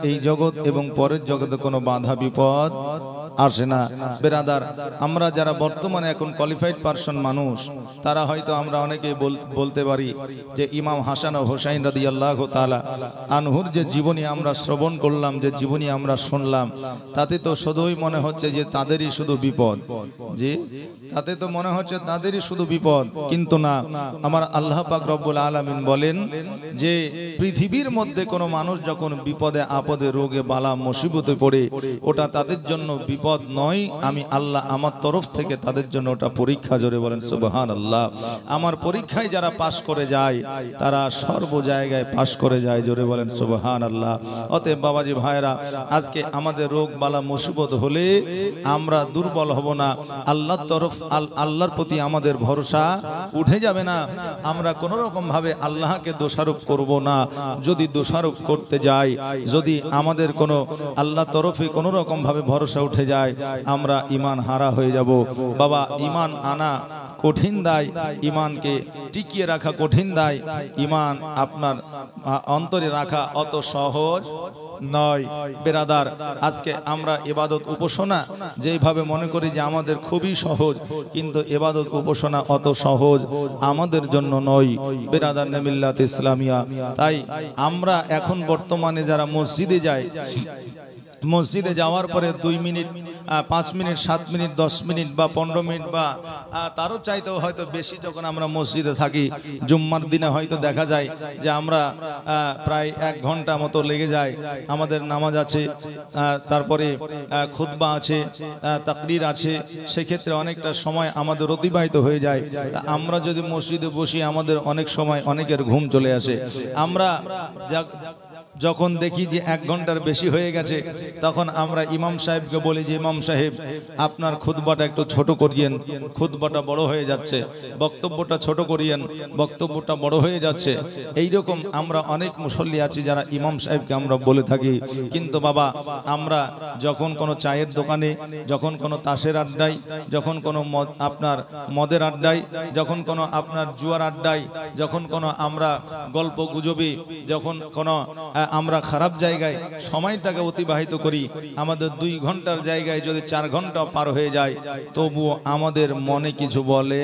এই জগৎ এবং পরের জগতে কোনো বাধা বিপদ আসে না। বেরাদার, আমরা যারা বর্তমানে এখন কোয়ালিফাইড পারসন মানুষ, তারা হয়তো আমরা অনেকেই বলতে পারি যে ইমাম হাসান ও হোসাইন রাদিয়াল্লাহু তাআলা আনহুর যে জীবনী আমরা শ্রবণ করলাম, যে জীবনী আমরা শুনলাম, তাতে তো শুধুই মনে হচ্ছে যে তাদেরই শুধু বিপদ। জি, তাতে তো মনে হচ্ছে তাদেরই শুধু বিপদ, কিন্তু না, আমার আল্লাহ পাক রব্বুল আলামিন বলেন যে পৃথিবীর মধ্যে কোনো মানুষ যখন বিপদে আপদে রোগে বালা মুসিবতে পড়ে, ওটা তাদের জন্য বিপদ নয়, আমি আল্লাহ আমার তরফ থেকে তাদের জন্য ওটা পরীক্ষা। জোরে বলেন সুবহানাল্লাহ। আমার পরীক্ষায় যারা পাশ করে যায় তারা সর্ব জায়গায় পাশ করে যায়। জোরে বলেন সুবহানাল্লাহ। অতএব বাবাজি ভাইরা, আজকে আমাদের রোগ বালা মুসিবত হলে আমরা দুর্বল হব না। আল্লাহর তরফ আল্লাহর প্রতি আমাদের ভরসা উঠে যাবে না। আমরা কোনো রকম ভাবে আল্লাহকে দোষারোপ করব না। যদি দোষারোপ করতে যাই, যদি আমাদের কোনো আল্লাহ তরফে কোনো রকম ভাবে ভরসা উঠে যায়, আমরা ঈমান হারা হয়ে যাব। বাবা, ঈমান আনা কঠিন দায়, ঈমানকে টিকিয়ে রাখা কঠিন দায়। ঈমান আপনার অন্তরে রাখা অত সহজ নয়। বেরাদার, আজকে আমরা ইবাদত উপাসনা যেইভাবে মনে করি যে আমাদের খুবই সহজ, কিন্তু ইবাদত উপাসনা অত সহজ আমাদের জন্য নয়। বেরাদার মিল্লাত ইসলামিয়া, তাই আমরা এখন বর্তমানে যারা মসজিদে যাই, মসজিদে যাওয়ার পরে 2 মিনিট, 5 মিনিট, 7 মিনিট, 10 মিনিট বা 15 মিনিট বা তারও চাইতেও হয়তো বেশি যখন আমরা মসজিদে থাকি, জুম্মার দিনে হয়তো দেখা যায় যে আমরা প্রায় 1 ঘন্টা মতো লেগে যায়। আমাদের নামাজ আছে, তারপরে খুতবা আছে, তাকরির আছে, সেক্ষেত্রে অনেকটা সময় আমাদের অতিবাহিত হয়ে যায়। তা আমরা যদি মসজিদে বসি, আমাদের অনেক সময় অনেকের ঘুম চলে আসে। আমরা যখন দেখি যে 1 ঘন্টার বেশি হয়ে গেছে, তখন আমরা ইমাম সাহেবকে বলি যে ইমাম সাহেব, আপনার খুতবাটা একটু ছোট করিয়েন, খুতবাটা বড় হয়ে যাচ্ছে, বক্তব্যটা ছোট করিয়েন, বক্তব্যটা বড় হয়ে যাচ্ছে। এইরকম আমরা অনেক মুসল্লি আছি যারা ইমাম সাহেবকে আমরা বলে থাকি। কিন্তু বাবা, আমরা যখন কোনো চায়ের দোকানে, যখন কোনো তাসের আড্ডায়, যখন কোনো আপনার মদের আড্ডায়, যখন কোনো আপনার জুয়ার আড্ডায়, যখন কোনো আমরা গল্প গুজবে, যখন কোনো আমরা খারাপ জায়গায় সময়টাকে অতিবাহিত করি, আমাদের 2 ঘন্টার জায়গায় যদি 4 ঘন্টা পার হয়ে যায়, তবুও আমাদের মনে কিছু বলে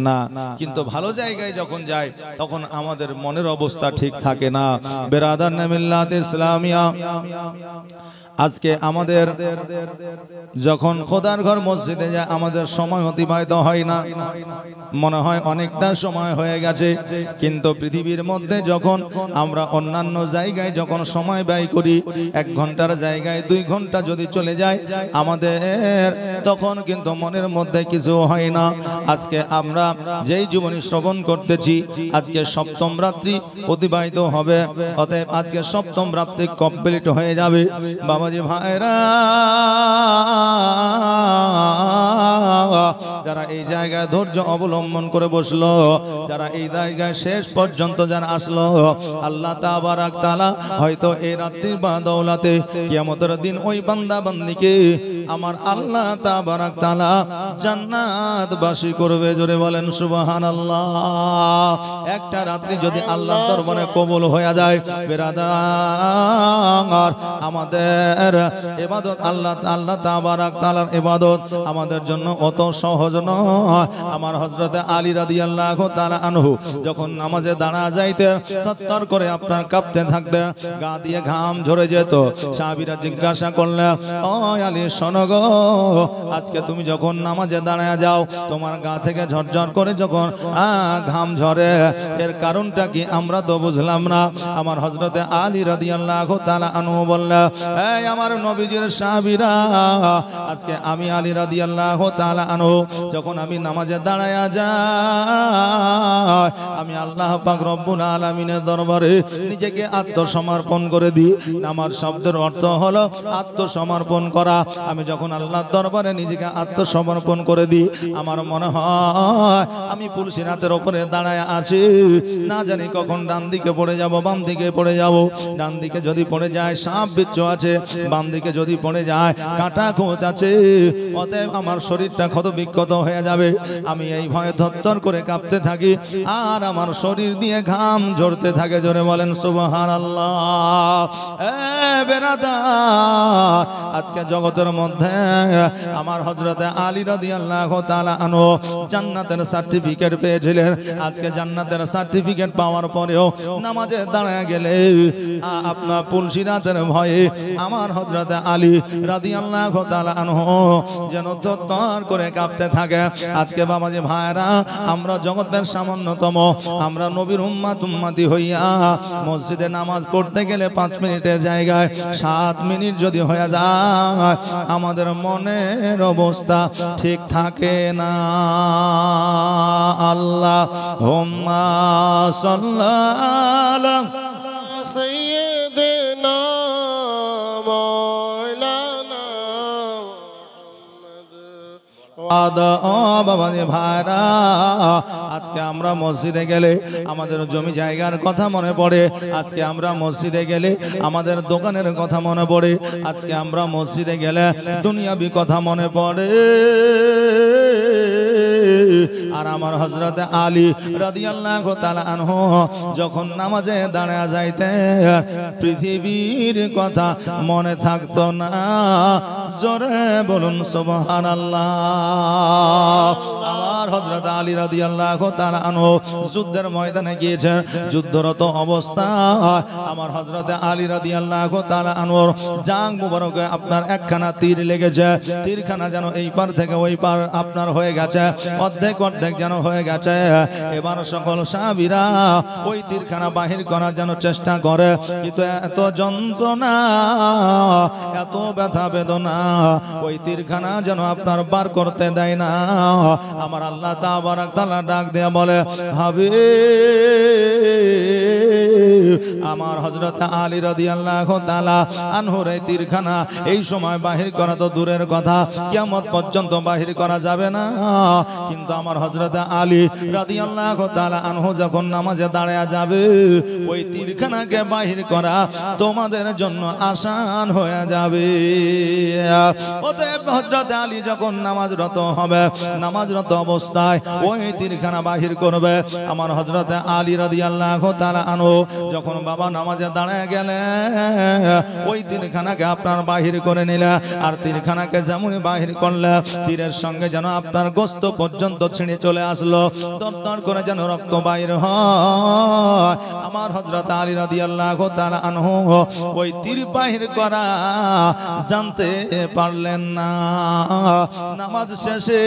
না। কিন্তু ভালো জায়গায় যখন যায়, তখন আমাদের মনের অবস্থা ঠিক থাকে না। বেরাদার মিল্লাত ইসলামিয়া, আজকে আমাদের যখন খোদার ঘর মসজিদে যায়, আমাদের সময় অতিবাহিত হয় না, মনে হয় অনেকটা সময় হয়ে গেছে। কিন্তু পৃথিবীর মধ্যে যখন আমরা অন্যান্য জায়গায় যখন সময় ব্যয় করি, 1 ঘন্টার জায়গায় 2 ঘন্টা যদি চলে যায় আমাদের, তখন কিন্তু মনের মধ্যে কিছু হয় না। আজকে আমরা যেই জীবনী শ্রবণ করতেছি, আজকে 7ম রাত্রি অতিবাহিত হবে। অতএব আজকে 7ম রাত্রি কমপ্লিট হয়ে যাবে। বাবাজি ভাইরা, যারা এই জায়গায় ধৈর্য অবলম্বন করে বসলো, যারা এই জায়গায় শেষ পর্যন্ত যারা আসলো, আল্লাহ তাবারাক তাআলা হয়তো এই রাত্রির বাদৌলাতে কিয়ামতের দিন ওই বান্দা বান্দিকে আমার আল্লাহ তাবারাক তাআলা জান্নাতবাসী করবে। জোরে বলেন সুবহানাল্লাহ। একটা রাত্রি যদি আল্লাহর দরবারে কবুল হয়ে যায়, বেরাদার, আমাদের ইবাদত আল্লাহ তাবারাক তাআলার ইবাদত আমাদের জন্য অত সহজ নয়। আমার হযরতে আলী রাদিয়াল্লাহু তাআলা আনহু যখন নামাজে দাঁড়া যাইতেন, তত্তর করে আপনার কাঁপতে থাকতেন, গা দিয়ে ঘাম ঝরে যেত। সাহাবীরা জিজ্ঞাসা করলেন, ও আলী শোনো গো, আজকে তুমি যখন নামাজে দাঁড়ায় যাও, তোমার গা থেকে ঝরঝর করে যখন ঘাম ঝরে, এর কারণটা কি আমরা তো বুঝলাম না। আমার হযরতে আলী রাদিয়াল্লাহু তাআলা আনহু বললেন, এই আমার নবীজির সাহাবীরা, আজকে আমি আলী রাদিয়াল্লাহু তাআলা আনহু যখন আমি নামাজে দাঁড়ায় যাই, আমি আল্লাহ পাক রব্বুল আলামিনের দরবারে নিজেকে আত্মসমর্পণ করে দিই। নামাজ শব্দের অর্থ হলো আত্মসমর্পণ করা। আমি যখন আল্লাহর দরবারে নিজেকে আত্মসমর্পণ করে দিই, আমার মনে হয় আমি পুলসিরাতের উপরে দাঁড়ায় আছি, না জানি কখন ডান দিকে পড়ে যাব, বাম দিকে পড়ে যাব। ডান দিকে যদি পড়ে যায় যায়, সাপ বিচ্ছু আছে, বাম দিকে যদি পড়ে যায় কাঁটা খোঁচ আছে, অতএব আমার শরীরটা ক্ষত বিক্ষত হয়ে যাবে। আমি এই ভয়ে থরথর করে কাঁপতে থাকি আর আমার শরীর দিয়ে ঘাম ঝরতে থাকে। জোরে বলেন সুবহানাল্লাহ। বেরাদার, আজকে জগতের মধ্যে আমার হযরতে আলী রাদিয়াল্লাহু তাআলা আনহু জান্নাতের সার্টিফিকেট পেয়েছিলেন। আজকে জান্নাতের সার্টিফিকেট পাওয়ার পরেও নামাজে দাঁড়ায় গেলে আপনার পুলসিরাতের ভয়ে আমার হযরতে আলী রাদিয়াল্লাহু তাআলা আনহু যেন থরথর করে কাঁপতে থাকে। আজকে বাবাজি ভাইরা, আমরা জগতের সামান্যতম, আমরা নবীর উম্মতি হইয়া মসজিদে নামাজ পড়তে গেলে 5 মিনিটের জায়গায় 7 মিনিট যদি হয়ে যায় আমাদের মনের অবস্থা ঠিক থাকে না। আল্লাহুম্মা সাল্লাল্লাহু সাইয়্যিদিনা মাওলানা মুহাম্মদ। বাবাজি ভাইরা, আজকে আমরা মসজিদে গেলে আমাদের জমি জায়গার কথা মনে পড়ে। আজকে আমরা মসজিদে গেলে আমাদের দোকানের কথা মনে পড়ে। আজকে আমরা মসজিদে গেলে দুনিয়াবি কথা মনে পড়ে। আর আমার হযরতে আলী রাদিয়াল্লাহু তাআলা আনহু যখন নামাজে দাঁড়ায় যাইতেন পৃথিবীর কথা মনে থাকতো না। জোরে বলুন সুবহানাল্লাহ। আমার হযরত আলী রাদিয়াল্লাহু তাআলা আনহু যুদ্ধের ময়দানে গিয়েছেন। যুদ্ধরত অবস্থায় আমার হযরত আলী রাদিয়াল্লাহু তাআলা আনহুর জাং মুবারকে আপনার একখানা তীর লেগেছে। তীরখানা যেন এই পার থেকে ওই পার আপনার হয়ে গেছে, অর্ধেক অর্ধেক যেন হয়ে গেছে। এবার সকল সাহাবীরা ওই তীরখানা বাহির করার যেন চেষ্টা করে, কিন্তু এত যন্ত্রণা, এত ব্যথা বেদনা ওই তীরখানা যেন আপনার বার করতে দেয় না। আমার আল্লাহ তাবারক তাআলা ডাক দেয়া বলে, হাবিব, আমার হযরত আলী রাদিয়াল্লাহু তাআলা আনহুর এই তীরখানা এই সময় বাহির করা তো দূরের কথা, কিয়ামত পর্যন্ত বাহির করা যাবে না। কিন্তু আমার হযরত আলী রাদিয়াল্লাহু তাআলা আনহু যখন নামাজে দাঁড়ায়া যাবে ওই তীরখানাকে বাহির করা তোমাদের জন্য আসান হয়ে যাবে। অতএব হযরত আলী যখন নামাজরত হবে, নামাজরত অবস্থায় ওই তীরখানা বাহির করবে। আমার হযরত আলী রাদিয়াল্লাহু তাআলা আনহু যখন বাবা নামাজে দাঁড়ায় গেলে ওই তীরখানাকে আপনার বাহির করে নিলে, আর তীরখানাকে যেমন বাহির করলে তীরের সঙ্গে যেন আপনার গোস্ত পর্যন্ত ছিঁড়ে চলে আসলো, দরদর করে যেন রক্ত বাইর হয়। আমার হযরত আলী রাদিয়াল্লাহু তাআলা আনহু ওই তীর বাহির করা জানতে পারলেন না। নামাজ শেষে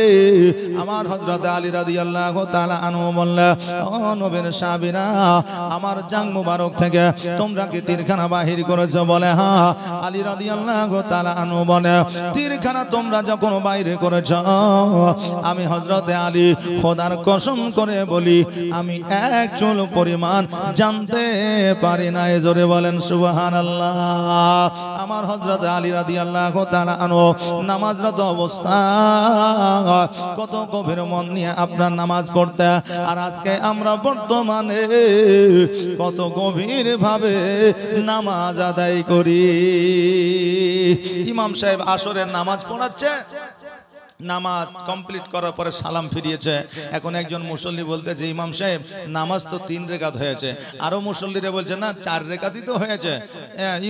আমার হযরত আলী রাদিয়াল্লাহু তাআলা আনহু বললেন, ও নবীর সাহাবীরা, আমার জাং মুবারক থেকে তোমরা কি তীরখানা বাহির করেছো? বলে হ্যাঁ। আলী রাদিয়াল্লাহু তাআলা আনহু বলে, তীরখানা তোমরা যখন বাইরে করেছো আমি হযরতে আলী খোদার কসম করে বলি আমি এক চুল পরিমাণ জানতে পারি না। জোরে বলেন সুবহানাল্লাহ। আমার হযরত আলী রাদিয়াল্লাহু তাআলা আনহু নামাজরত অবস্থা কত গভীর মন নিয়ে আপনার নামাজ পড়তে, আর আজকে আমরা বর্তমানে কত গভীর ভাবে নামাজ আদায় করি। ইমাম সাহেব আসরের নামাজ পড়াচ্ছে, নামাজ কমপ্লিট করার পরে সালাম ফিরিয়েছে। এখন একজন মুসল্লি বলতেছে, ইমাম সাহেব নামাজ তো 3 রেকাত হয়েছে। আরো মুসল্লিরা বলছে না 4 রেকাতই তো হয়েছে।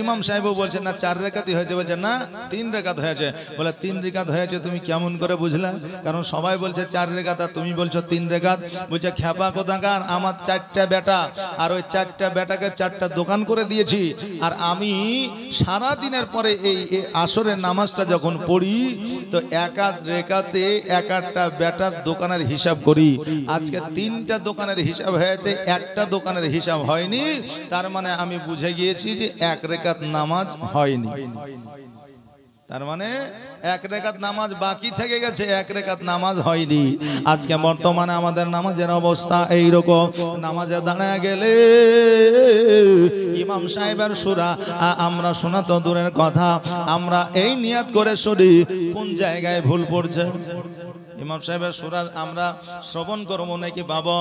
ইমাম সাহেবও বলছে না 4 রেকাতই হয়েছে। বলছে না 3 রেকাত হয়েছে। বলে 3 রেকাত হয়েছে তুমি কেমন করে বুঝলা? কারণ সবাই বলছে 4 রেকাত আর তুমি বলছো 3 রেকাত। বলছে খেপা কোথাকার, আমার 4টা বেটা, আর ওই 4টা বেটাকে 4টা দোকান করে দিয়েছি, আর আমি সারা দিনের পরে এই আসরের নামাজটা যখন পড়ি তো একাত রেকাতে এক একটা বেটার দোকানের হিসাব করি। আজকে 3টা দোকানের হিসাব হয়েছে, একটা দোকানের হিসাব হয়নি। তার মানে আমি বুঝে গিয়েছি যে 1 রেকাত নামাজ হয়নি। তার মানে 1 রেকাত নামাজ বাকি থেকে গেছে, 1 রেকাত নামাজ হয়নি। আজকে বর্তমানে আমাদের নামাজের অবস্থা এইরকম। নামাজে দাঁড়ায় গেলে ইমাম সাহেবের সূরা আমরা শোনা তো দূরের কথা, আমরা এই নিয়াত করে শুনি কোন জায়গায় ভুল পড়ছে। ইমাম সাহেবের সূরা আমরা শ্রবণ করবো নাকি বাবা,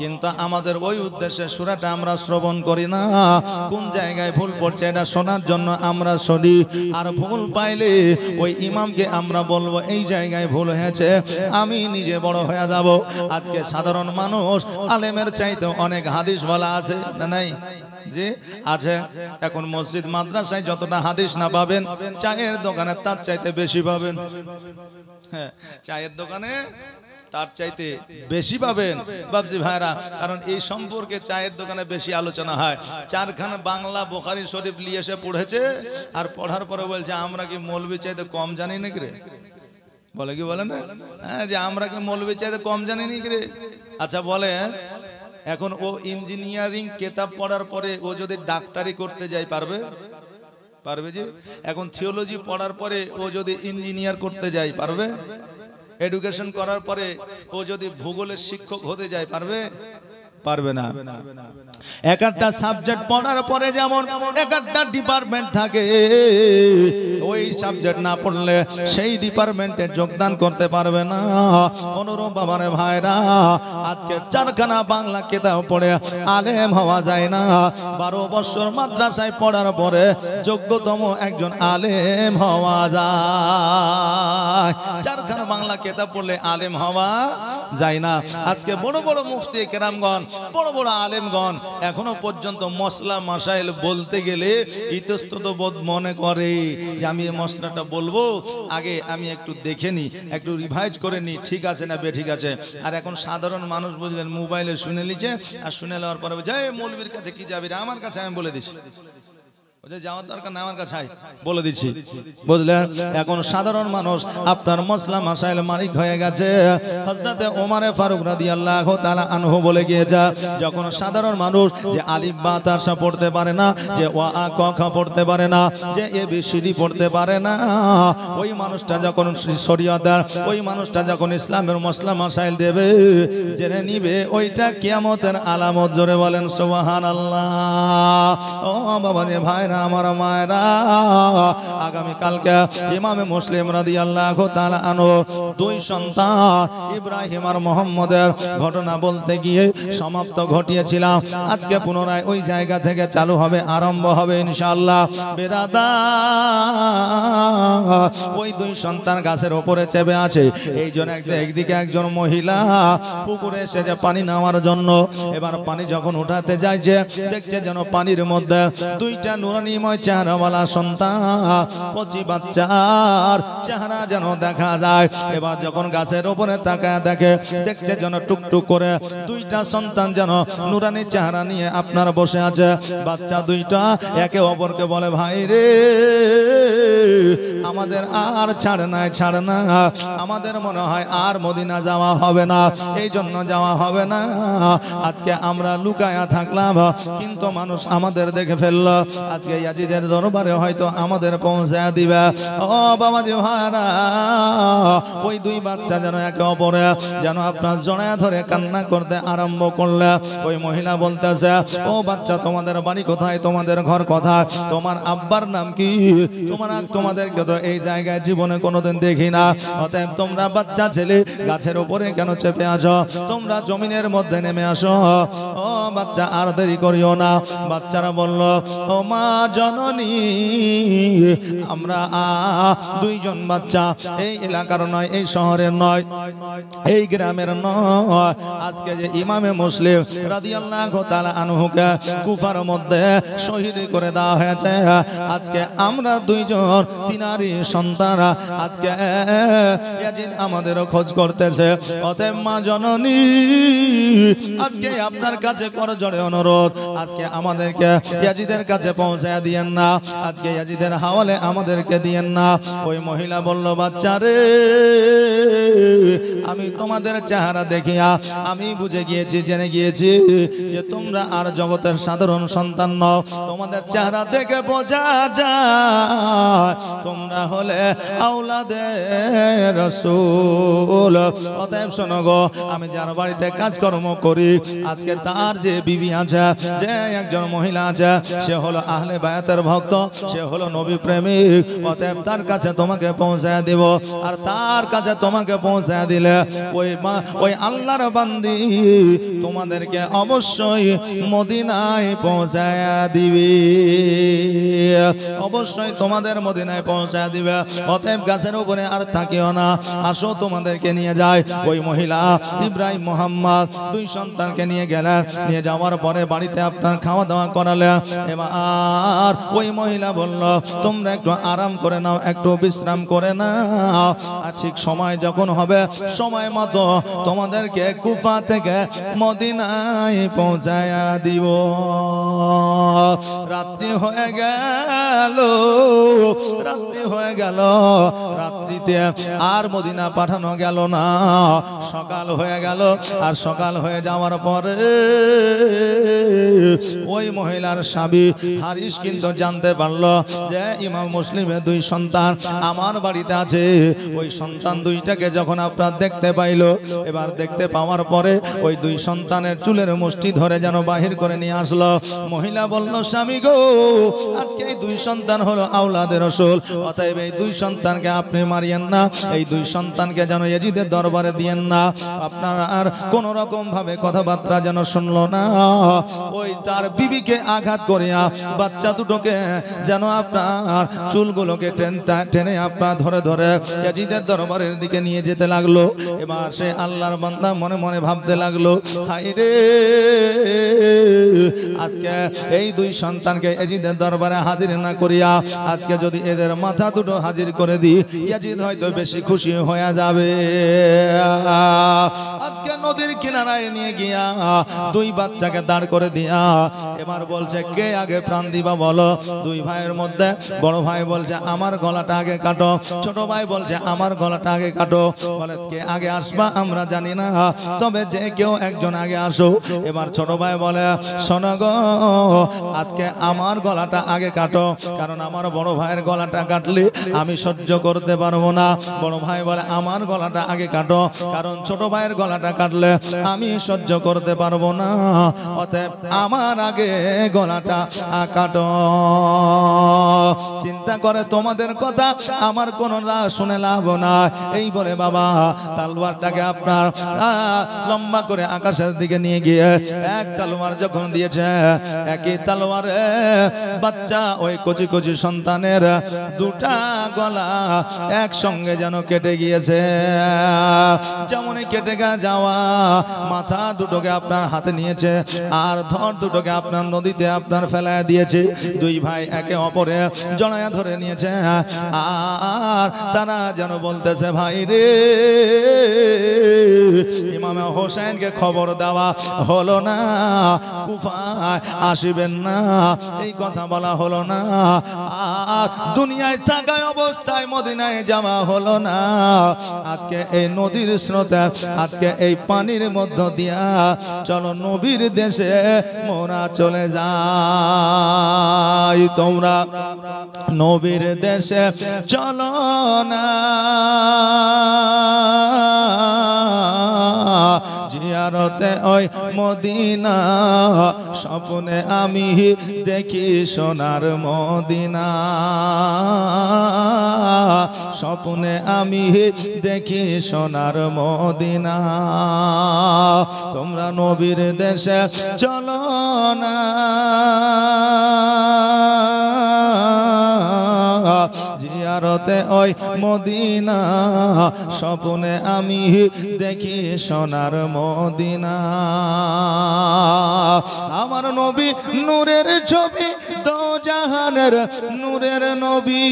কিন্তু আমাদের ওই উদ্দেশ্যে সূরাটা আমরা শ্রবণ করি না। কোন জায়গায় ভুল পড়ছে এটা শোনার জন্য আমরা শুনি, আর ভুল পাইলে ওই ইমামকে আমরা বলবো এই জায়গায় ভুল হয়েছে, আমি নিজে বড় হয়ে যাব। আজকে সাধারণ মানুষ আলেমের চাইতে অনেক হাদিস বলা আছে না নাই? জি আছে। এখন মসজিদ মাদ্রাসায় যতটা হাদিস না পাবেন, চায়ের দোকানে তার চাইতে বেশি পাবেন। হ্যাঁ, চায়ের দোকানে তার চাইতে বেশি পাবেন বাবজি ভাইরা। কারণ এই সম্পর্কে চায়ের দোকানে বেশি আলোচনা হয়। চারখানা বাংলা বুখারী শরীফ নিয়ে এসে পড়েছে, আর পড়ার পরে বলছে আমরা কি মৌলবি চাইতে কম জানি নাকি রে? বলে কি বলে না? হ্যাঁ, যে আমরা কি মৌলবি চাইতে কম জানি নাকি রে? আচ্ছা বলে, এখন ও ইঞ্জিনিয়ারিং কেতাব পড়ার পরে ও যদি ডাক্তারি করতে যায় পারবে? পারবে যে? এখন থিওলজি পড়ার পরে ও যদি ইঞ্জিনিয়ার করতে যায় পারবে? এডুকেশন করার পরে ও যদি ভূগোলের শিক্ষক হতে যায় পারবে? পারবে না। এক একটা সাবজেক্ট পড়ার পরে যেমন এক একটা ডিপার্টমেন্ট থাকে, ওই সাবজেক্ট না পড়লে সেই ডিপার্টমেন্টে যোগদান করতে পারবে না। অনুরূপ বাবারে ভাইরা, আজকে চারখানা বাংলা কিতাব পড়ে আলেম হওয়া যায় না। 12 বছর মাদ্রাসায় পড়ার পরে যোগ্যতম একজন আলেম হওয়া যায়। চারখানা বাংলা কিতাব পড়লে আলেম হওয়া যায় না। আজকে বড় বড় মুফতি কেরামগণ, বড় বড় আলেমগণ এখনো পর্যন্ত মশলা মাসাইল বলতে গেলে ইতস্তত বোধ মনে করে যে আমি এই মশলাটা বলবো, আগে আমি একটু দেখে নি, একটু রিভাইজ করে নি, ঠিক আছে না বেঠিক আছে। আর এখন সাধারণ মানুষ বুঝলেন মোবাইলে শুনে নিচ্ছে, আর শুনে নেওয়ার পরে যাই মৌলবীর কাছে কি যাবি রে, আমার কাছে আমি বলে দিচ্ছি। যাওয়ার দরকার না, আমার কাছে বলে দিচ্ছি, বুঝলেন? এখন সাধারণ মানুষ আপনার মসলা মাসাইল মালিক হয়ে গেছে। হযরতে ওমর ফারুক রাদিয়াল্লাহু তাআলা আনহু বলে গিয়েছে, যখন সাধারণ মানুষ যে আলিফ বা তাসা পড়তে পারে না, যে ওয়া আ ক খ পড়তে পারে না, যে এ বি সি ডি পড়তে পারে না, ওই মানুষটা যখন শরীয়তের, ওই মানুষটা যখন ইসলামের মসলা মাসাইল দেবে, জেনে নিবে ওইটা কিয়ামতের আলামত। জোরে বলেন সুবহানাল্লাহ। ও বাবা যে ভাই আমার মায়েরা, আগামী কালকে ইমামে মুসলিম রাদিয়াল্লাহু তাআলা আনহু 2 সন্তান ইব্রাহিম আর মুহাম্মদের ঘটনা বলতে গিয়ে সমাপ্ত ঘটিয়েছিলাম। আজকে পুনরায় ওই জায়গা থেকে চালু হবে, আরম্ভ হবে ইনশাআল্লাহ। বেরাদার, ওই 2 সন্তান গাছের উপরে চেপে আছে। এই জন্য একদিকে একজন মহিলা পুকুরে এসেছে পানি নেওয়ার জন্য। এবার পানি যখন উঠাতে যাইছে, দেখছে যেন পানির মধ্যে 2টা নুরানিময় চেহারাওয়ালা সন্তান, কচি বাচ্চার চেহারা যেন দেখা যায়। এবার যখন গাছের উপরে তাকায় দেখে, দেখছে যেন টুকটুক করে 2টা সন্তান যেন নুরানি চেহারা নিয়ে আপনার বসে আছে। বাচ্চা 2টা একে অপরকে বলে, ভাই রে আমাদের আর ছাড় নাই, ছাড় না, আমাদের মনে হয় আর মদিনা যাওয়া হবে না, এই জন্য যাওয়া হবে না। আজকে আমরা লুকায়া থাকলাম, কিন্তু মানুষ আমাদের দেখে ফেলল। আজকে ইয়াজিদের দরবারে হয়তো আমাদের পৌঁছায় দিবে। ও বাবাজি ভাইরা, ওই 2 বাচ্চা যেন একে অপরে যেন আপনার জড়ায় ধরে কান্না করতে আরম্ভ করলে, ওই মহিলা বলতেছে, ও বাচ্চা তোমাদের বাড়ি কোথায়, তোমাদের ঘর কোথায়, তোমার আব্বার নাম কি? তোমাদেরকে তো এই জায়গায় জীবনে কোনোদিন দেখি না, অতএব তোমরা বাচ্চা ছেলে গাছের উপরে কেন চেপে আসো? তোমরা জমিনের মধ্যে নেমে আসো। ও বাচ্চা আর দেরি করিও না। বাচ্চারা বলল, ও মা জননী, আমরা 2 জন বাচ্চা, এই এলাকার নয়, এই শহরের নয়, এই গ্রামের নয়। আজকে যে ইমামে মুসলিম রাদিয়াল্লাহু তাআলা আনহুকে কুফার মধ্যে শহীদ করে দেওয়া হয়েছে, আজকে আমরা 2 জন তিনারি সন্তান, আজকে ইয়াজিদ আমাদের খোঁজ করতেছে। অতএব মা জননী, আজকে আপনার কাছে করজোড়ে অনুরোধ, আজকে আমাদেরকে ইয়াজিদের কাছে পৌঁছায় দিয়েন না, আজকে ইয়াজিদের হাওয়ালে আমাদেরকে দিয়েন না। ওই মহিলা বলল, বাচ্চারে আমি তোমাদের চেহারা দেখিয়া আমি বুঝে গিয়েছি, জেনে গিয়েছি যে তোমরা আর জগতের সাধারণ সন্তান নও। তোমাদের চেহারা দেখে বোঝা যায় তোমরা হলে আওলাদে রাসূল। অতএব শোনো গো, আমি যার বাড়িতে কাজকর্ম করি, আজকে তার যে বিবি আছে, যে একজন মহিলা আছে, সে হলো আহলে বায়াতের ভক্ত, সে হলো নবী প্রেমিক। অতএব তার কাছে তোমাকে পৌঁছায় দিব, আর তার কাছে তোমাকে পৌঁছায় দিলে ওই আল্লাহর বান্দি তোমাদেরকে অবশ্যই মদিনায় পৌঁছায় দিবে, অবশ্যই তোমাদের মদিনায় পৌঁছায় দিবে। অতএব গাছের উপরে আর থাকিও না, আসো তোমাদেরকে নিয়ে যায়। ওই মহিলা ইব্রাহিম মোহাম্মদ দুই সন্তানকে নিয়ে গেলেন, নিয়ে যাওয়ার পরে বাড়িতে আপনার খাওয়া দাওয়া করালেন। এবার ওই মহিলা বলল, তোমরা একটু আরাম করে নাও, একটু বিশ্রাম করে নাও, আর ঠিক সময় যখন হবে, সময় মতো তোমাদেরকে কুফা থেকে মদিনায় পৌঁছায়া দিব। রাত্রি হয়ে গেল, রাত্রি হয়ে গেল, রাত্রিতে আর মদিনা পাঠানো গেল না। সকাল হয়ে গেল, আর সকাল হয়ে যাওয়ার পরে ওই মহিলার স্বামী হারিস কিন্তু জানতে পারলো যে ইমাম মুসলিমের দুই সন্তান আমার বাড়িতে আছে। ওই সন্তান দুইটাকে যখন আপনার দেখতে পাইলো, এবার দেখতে পাওয়ার পরে ওই দুই সন্তানের চুলের মুষ্টি ধরে যেন বাহির করে নিয়ে আসলো। মহিলা বলল, স্বামী গো, আজকে এই দুই সন্তান হলো আওলাদে রাসূল, অতএব এই দুই সন্তানকে আপনি মারিয়েন না, এই দুই সন্তানকে যেন ইয়াজিদের দরবারে দিয়েন না। আপনার আর কোন রকম ভাবে কথাবার্তা যেন শুনলো না। ওই তার বিবিকে আঘাত করিয়া বাচ্চা দুটোকে যেন আপনার চুলগুলোকে টেনে আপনার ধরে ধরে ইয়াজিদের দরবারের দিকে নিয়ে যেতে লাগলো। এবার সে আল্লাহর বান্দা মনে মনে ভাবতে লাগলো, হায় রে, আজকে এই দুই সন্তানকে ইয়াজিদের দরবারে হাজির না করিয়া আজকে যদি এদের মাথা দুটো হাজির করে দিই, ইয়াজিদ হয়তো বেশি খুশি হয়ে যাবে। আজকে নদীর কিনারায় নিয়ে গিয়া দুই বাচ্চাকে দাঁড় করে দিয়া এবার বলছে, কে আগে প্রাণ দিবা বলো। দুই ভাইয়ের মধ্যে বড় ভাই বলছে, আমার গলাটা আগে কাটো। ছোট ভাই বলছে, আমার গলাটা আগে কাটো। বলে, কে আগে আসবা আমরা জানি না, তবে যে কেউ একজন আগে আসো। এবার ছোট ভাই বলে, শোনো গো, আজকে আমার গলাটা আগে কাটো, কারণ আমার বড় ভাইয়ের গলাটা কাটলে আমি সহ্য করতে পারবো না। বড় ভাই বলে, আমার গলাটা আগে কাটো, কারণ ছোট ভাইয়ের গলাটা কাটলে আমি সহ্য করতে পারবো না, অতএব আমার আগে গলাটা কাটো। চিন্তা করে তোমাদের কথা আমার কোনো শুনে লাভ না। এই বলে বাবা তালওয়ারটাকে আপনার লম্বা করে আকাশের দিকে নিয়ে গিয়ে এক তালওয়ার যখন দিয়েছে, একই তালওয়ারে বাচ্চা ওই কচি কচি সন্তানের দুটা গলা একসঙ্গে যেন কেটে গিয়েছে। যেমনই কেটে যাওয়া মাথা দুটোকে আপনার হাতে নিয়েছে, আর ধর দুটোকে আপনার নদীতে আপনার ফেলায় দিয়েছে। দুই ভাই একে অপরে জড়ায়া ধরে নিয়েছে, আর তারা যেন বলতেছে, ভাই রে, ইমাম হোসেনকে খবর দেওয়া হলো না, কুফায় আসিবেন না, এই কথা বলা হলো না, আর দুনিয়ায় থাকায় অবস্থায় মদিনায় যাওয়া হলো না। আজকে এই নদীর স্রোতে, আজকে এই পানির মধ্য দিয়া চলো নবীর দেশে মোরা চলে যাই। তোমরা নবীর দেশে চলো না, জিয়ারতে ওই মদিনা, স্বপ্নে আমি দেখি সোনার মদিনা, স্বপ্নে আমি দেখি সোনার মদিনা। তোমরা নবীর দেশে চলো না, জিয়ারতে ওই মদিনা, স্বপ্নে আমি দেখি সোনার মদিনা। আমার নবী নূরের ছবি, দো জাহানের নূরের নবী,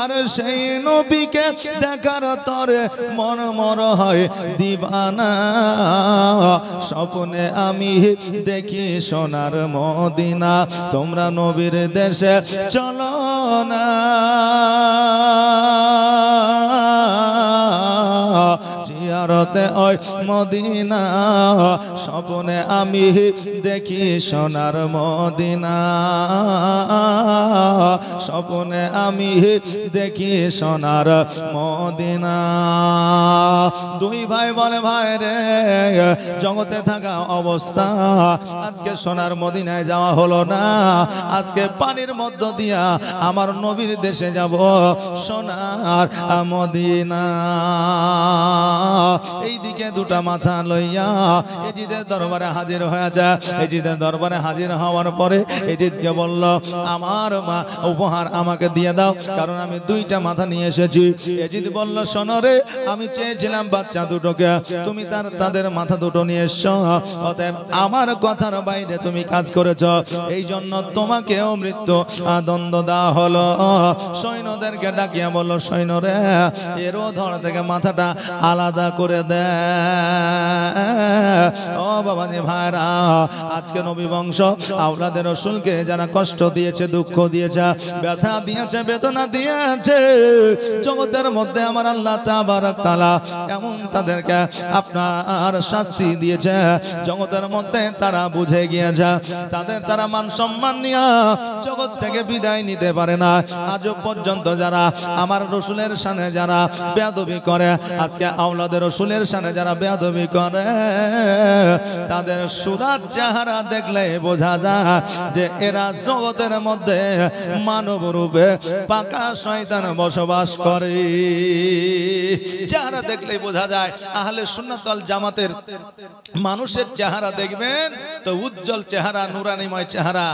আর সেই নবীকে দেখার তরে মন মর হয় দিবানা, স্বপ্নে আমি দেখি সোনার মদিনা। তোমরা নবীর দেশে চলো না, জিয়ারতে ওই মদিনা, স্বপ্নে আমি দেখি সোনার মদিনা, স্বপ্নে আমি দেখি সোনার মদিনা। দুই ভাই বলে ভাই রে জগতে থাকা অবস্থা আজকে সোনার মদিনায় যাওয়া হলো না, আজকে পানির মধ্য দিয়া আমার নবীর দেশে যাব সোনার মদিনা। এইদিকে দুটা মাথা লইয়া এজিদের দরবারে হাজির হয়েছে। এজিদের দরবারে হাজির হওয়ার পরে এজিদকে বলল আমার মা উপহার আমাকে দিয়ে দাও, কারণ আমি দুইটা মাথা নিয়ে এসেছি। এজিদ বলল শোনো রে, আমি চেয়েছিলাম বাচ্চা দুটোকে, তুমি তাদের মাথা দুটো নিয়ে এসছো, অতএব আমার কথার বাইরে তুমি কাজ করেছ, এই জন্য তোমাকেও মৃত্যু দণ্ড দেওয়া হলো। সৈন্যদেরকে ডাকিয়া বলল সৈন্যরে এরও ধর থেকে মাথাটা আলাদা করে দে। ও বাবাজি ভাইরা, আজকে নবী বংশ আওলাদের রাসূলকে যারা কষ্ট দিয়েছে, দুঃখ দিয়েছে, ব্যথা দিয়েছে, বেদনা দিয়েছে, জগতের মধ্যে আমার আল্লাহ তাবারক তাআলা এমন তাদেরকে আপনার শাস্তি দিয়েছে, জগতের মধ্যে তারা বুঝে গিয়েছে, তারা মান সম্মান নিয়ে জগৎ থেকে বিদায় নিতে পারে না। আজও পর্যন্ত যারা আমার রাসূলের শানে যারা বেয়াদবি করে, আজকে আওলাদের রাসূলের শানে যারা বেয়াদবি করে, তাদের সুরাত চেহারা দেখলে বোঝা যায় যে এরা জগতের মধ্যে মানব রূপে পাকা শয়তান বসবাস করে। চেহারা দেখলেই বোঝা যায়। আহলে সুন্নাত ওয়াল জামাতের মানুষের চেহারা দেখবেন তো উজ্জ্বল চেহারা, নুরানিময় চেহারা,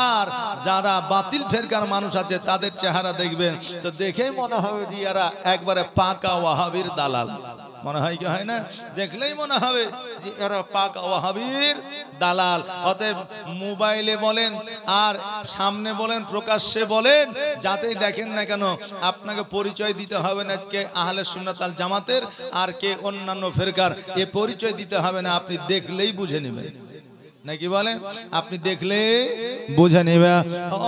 আর যারা বাতিল ফেরকার মানুষ আছে তাদের চেহারা দেখবেন তো দেখেই মনে হবে যে এরা একবারে পাকা ওয়াহাবির দালাল। মনে হয় কি হয় না? দেখলেই মনে হবে যে এরা পাকা ওয়াহাবির দালাল। অতএব মোবাইলে বলেন আর সামনে বলেন, প্রকাশ্যে বলেন, যাতেই দেখেন না কেন আপনাকে পরিচয় দিতে হবে না কে আহলে সুন্নাত ওয়াল জামাতের আর কে অন্যান্য ফেরকার, এ পরিচয় দিতে হবে না, আপনি দেখলেই বুঝে নেবেন। নাকি বলেন? আপনি দেখলে বুঝে নেবে। ও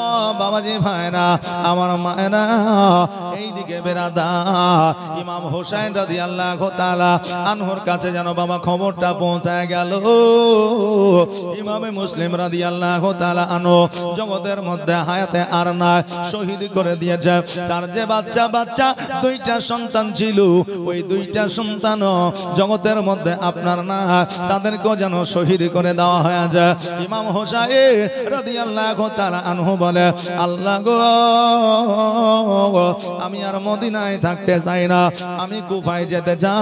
বাবাজি ভাইরা, আমার মায়েরা, এইদিকে বেরাদা ইমাম হোসেন রাদিয়াল্লাহু তাআলা আনহুর কাছে যেন বাবা খবরটা পৌঁছায় গেল। ইমামে মুসলিম রাদিয়াল্লাহু তাআলা আনহু জগতের মধ্যে হায়াতে আর না, শহীদ করে দিয়েছে। তার যে বাচ্চা দুইটা সন্তান ছিল, ওই দুইটা সন্তান জগতের মধ্যে আপনার না, তাদেরকেও যেন শহীদ করে দেওয়া হয়। ইমাম হোসেন রাদিয়াল্লাহু তাআলা আনহু বলে আল্লাহ গো, আমি আর মদিনায় থাকতে চাই না, আমি কুফায় যেতে চাই।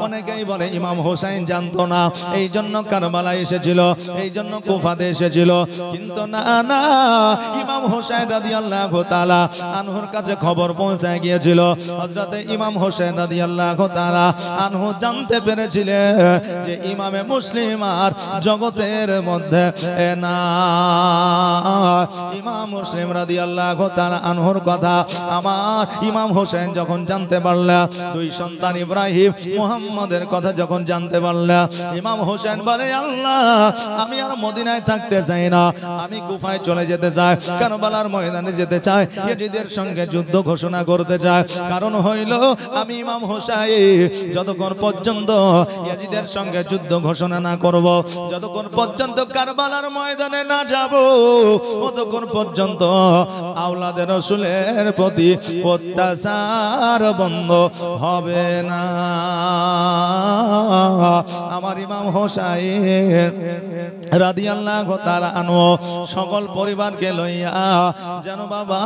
অনেকেই বলে ইমাম হোসেন জানতো না, এই জন্য কারবালায় এসেছিল, এই জন্য কুফাতে এসেছিল, কিন্তু না না, ইমাম হোসেন রাদিয়াল্লাহু তাআলা আনহুর কাছে খবর পৌঁছায় গিয়েছিল। হযরতে ইমাম হোসেন রাদিয়াল্লাহু তাআলা আনহু জানতে পেরেছিলেন যে ইমামে মুসলিম আর জগতের মধ্যে না। ইমাম মুসলিম রাদিয়াল্লাহু তাআলা আনহুর কথা আমার ইমাম হোসেন যখন জানতে পারলেন, দুই সন্তান ইব্রাহিম মুহাম্মাদের কথা যখন জানতে পারলেন, ইমাম হোসেন বলে আল্লাহ, আমি আর মদিনায় থাকতে চাই না, আমি কুফায় চলে যেতে চাই, কারবালার ময়দানে যেতে চাই, ইয়াজিদের সঙ্গে যুদ্ধ ঘোষণা করতে চাই। কারণ হইল আমি ইমাম হোসেন যতক্ষণ পর্যন্ত ইয়াজিদের সঙ্গে যুদ্ধ ঘোষণা না করব, যতক্ষণ পর্যন্ত কারবালার ময়দানে না যাব, ততক্ষণ পর্যন্ত আওলাদের রাসূলের প্রতি অত্যাচার বন্ধ হবে না। আমার ইমাম হোসেন রাদিয়াল্লাহু তাআলা আনহু সকল পরিবারকে লইয়া যেন বাবা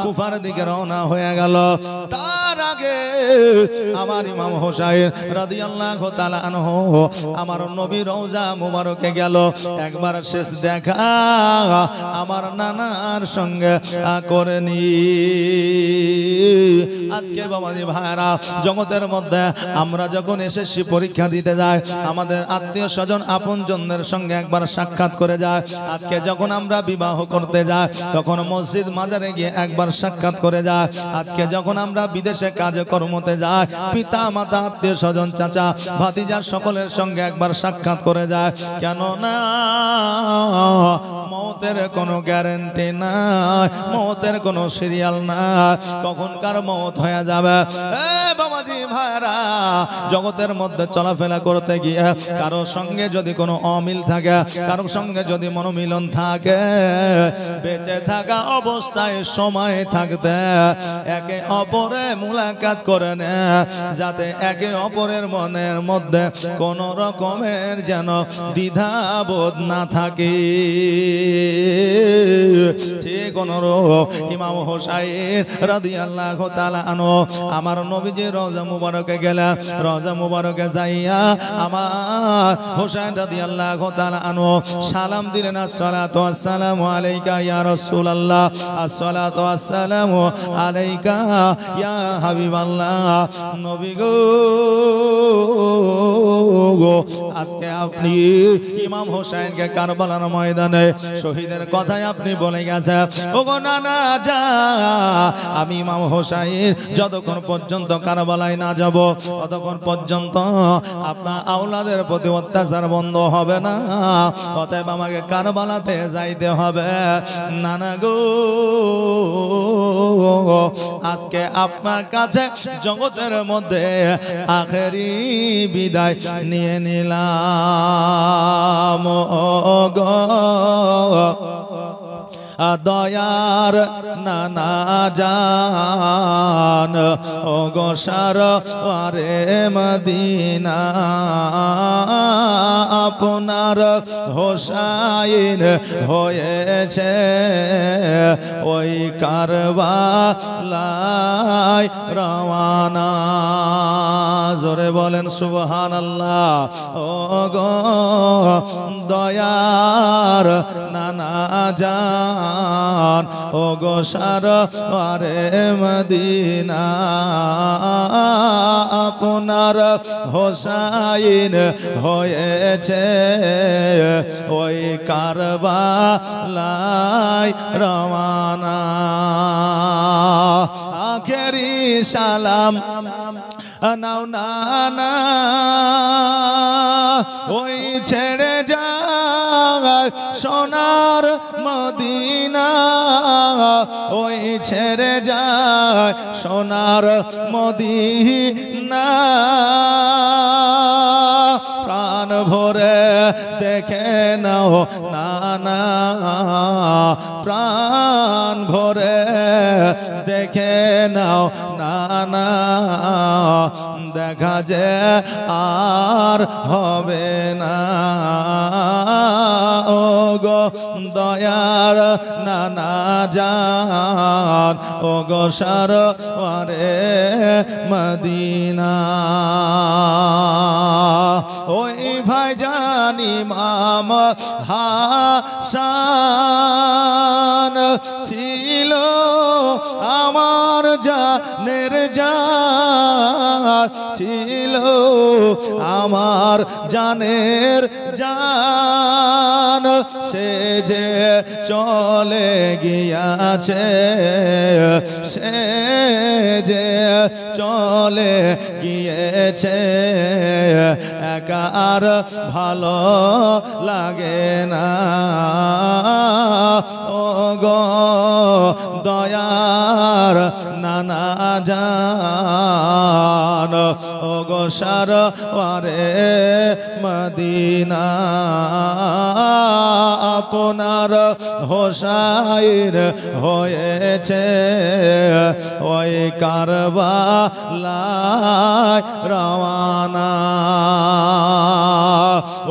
কুফার দিকে রওনা হয়ে গেল। তার আগে আমার ইমাম হোসেন রাদিয়াল্লাহু তাআলা আনহু আমার নবী রওজা মুবারকে গেল, একবার শেষ দেখা আমার নানার সঙ্গে করেনি। আজকে বাবাজি ভাইরা, জগতের মধ্যে আমরা যখন এসএসসি পরীক্ষা দিতে যাই, আমাদের আত্মীয় স্বজন আপনজনদের সঙ্গে একবার সাক্ষাৎ করে যায়। আজকে যখন আমরা বিবাহ করতে যাই, তখন মসজিদ মাজারে গিয়ে একবার সাক্ষাৎ করে যায়। আজকে যখন আমরা বিদেশে কাজে কর্মতে যাই, পিতা মাতা আত্মীয় স্বজন চাচা ভাতিজা সকলের সঙ্গে একবার সাক্ষাৎ করে যায়। কেন না, মওতের কোনো গ্যারান্টি নাই, মওতের কোনো সিরিয়াল নাই, কখন কার মওত হয়ে যাবে। বাবাজি ভাইরা, জগতের মধ্যে চলাফেরা করতে গিয়ে কারোর সঙ্গে যদি কোনো অমিল থাকে, কারোর সঙ্গে যদি মনোমিলন থাকে, বেঁচে থাকা অবস্থায় সময় থাকতে একে অপরে মুলাকাত করে নে, যাতে একে অপরের মনের মধ্যে কোন রকমের যেন দ্বিধাবোধ না থাকে। ঠিক অনুরূপ ইমাম হোসাইন রাদিয়াল্লাহু তাআলা আনহু আমার নবীজি রওজা মুবারকে গেলেন, রওজা মুবারকে যাইয়া আমার হোসাইন রাদিয়াল্লাহু তাআলা আনহু সালাম দিলেন, আসসালাতু ওয়াসসালামু আলাইকা ইয়া রাসূলুল্লাহ, আসসালাতু ওয়াসসালামু আলাইকা ইয়া হাবিবাল্লাহ। নবী গো, আজকে আপনি ইমাম হোসাইনকে কারবালার ময়দানে শহীদের কথায় আপনি বলে গেছেন, ওগো নানা যা, আমি ইমাম হোসাইন যতক্ষণ পর্যন্ত কারবালায় না যাব ততক্ষণ পর্যন্ত আপনার আওলাদের প্রতি অত্যাচার বন্ধ হবে না, অতএব আমাকে কারবালাতে যাইতে হবে। নানা গো, আজকে আপনার কাছে জগতের মধ্যে আখেরি বিদায় নিয়ে নিলাম। গো দয়ার নানা জান, ও গো সারওয়ারে মদিনা, আপনার হোসাইন হয়েছে ওই কারবালায় রওয়ানা। জোরে বলেন সুবহানাল্লাহ। ও গো দয়ার নানা জান, ও গো সারওয়ারে মদিনা, আপনার হোসাইন হয়েছে ওই কারবালায় রওয়ানা। আখেরি সালাম নাও নানা, ওই ছেড়ে যায় সোনার মদিনা, ওই ছেড়ে যায় সোনার মদিনা, প্রাণ ভরে দেখে নাও নানা, প্রাণ ভরে দেখে নাও নানা, দেখা যে আর হবে না। ও গো দয়ার নানা জান, ও গো সারওয়ারে মদিনা, ওই ভাইজান ইমাম হাসান ছিল আমার জানের জান, ছিল আমার জানের জান, সে যে চলে গিয়াছে, সে যে চলে গিয়েছে, একা আর ভালো লাগে না। ও গো দয়ার নানা জান, ও গো সারওয়ারে মদিনা, আপনার হোসাইন হয়েছে ওই কারবালায় রওয়ানা।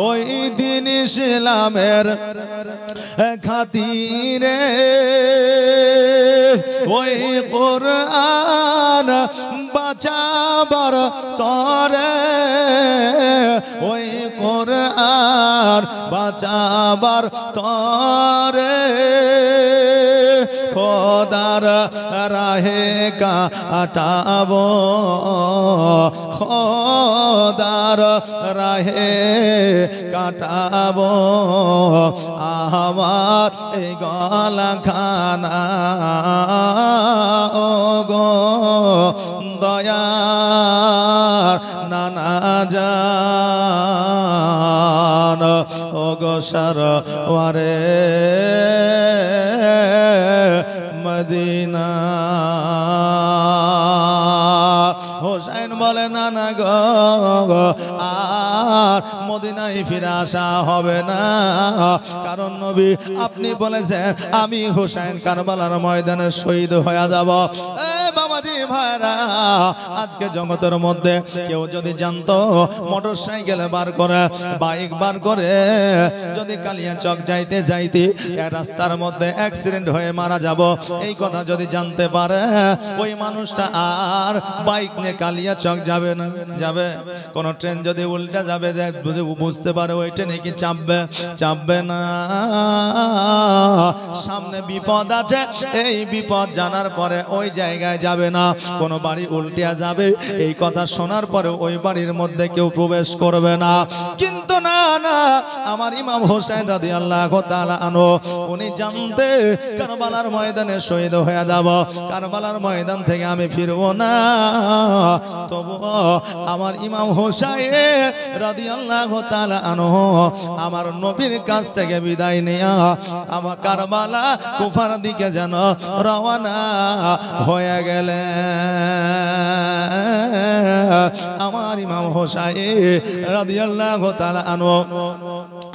ওই দিন ইসলামের খাতিরে ওই কোরআন বাঁচাবার তরে, ওই কোরআন বাঁচাবার তরে, খোদার রাহে কাটাবো, খোদার রাহে কাটাবো আমার এই গলা খানা। ও গো দয়ার নানা জান, ও গো সরওয়ারে মদিনা। হোসেন বলে না না গো, আর মদিনায় ফিরে আসা হবে না, কারণ নবী আপনি বলেছেন আমি হোসেন কারবালার ময়দানে শহীদ হয়ে যাব। বাবাজি ভাইরা, আজকে জগতের মধ্যে কেউ যদি জানতো মোটর সাইকেল বার করে, বাইক বার করে যদি কালিয়াচক যাইতে যাইতে রাস্তার মধ্যে অ্যাক্সিডেন্ট হয়ে মারা যাব, এই কথা যদি জানতে পারে ওই মানুষটা আর বাইক নিয়ে কালিয়াচক যাবে না। যাবে? কোন ট্রেন যদি উল্টা যাবে বুঝতে পারে ওই ট্রেনে কি চাপবে না। সামনে বিপদ আছে, এই বিপদ জানার পরে ওই জায়গায় যাবে না। কোন বাড়ি উল্টিয়া যাবে, এই কথা শোনার পরে ওই বাড়ির মধ্যে কেউ প্রবেশ করবে না। কিন্তু না না, আমার ইমাম হোসেন রাদিয়াল্লাহু তাআলা আনহু উনি জানতে কারবালার ময়দানে শহীদ হয়ে যাব, কারবালার ময়দান থেকে আমি ফিরবো না। তবুও আমার ইমাম হোসেন রাদিয়াল্লাহু তাআলা আনহু আমার নবীর কাছ থেকে বিদায় নিয়ে আমার কারবালা কুফার দিকে যেন রওনা হয়ে গেলেন। আমার ইমাম হোসেন রাদিয়াল্লাহু তাআলা আনহু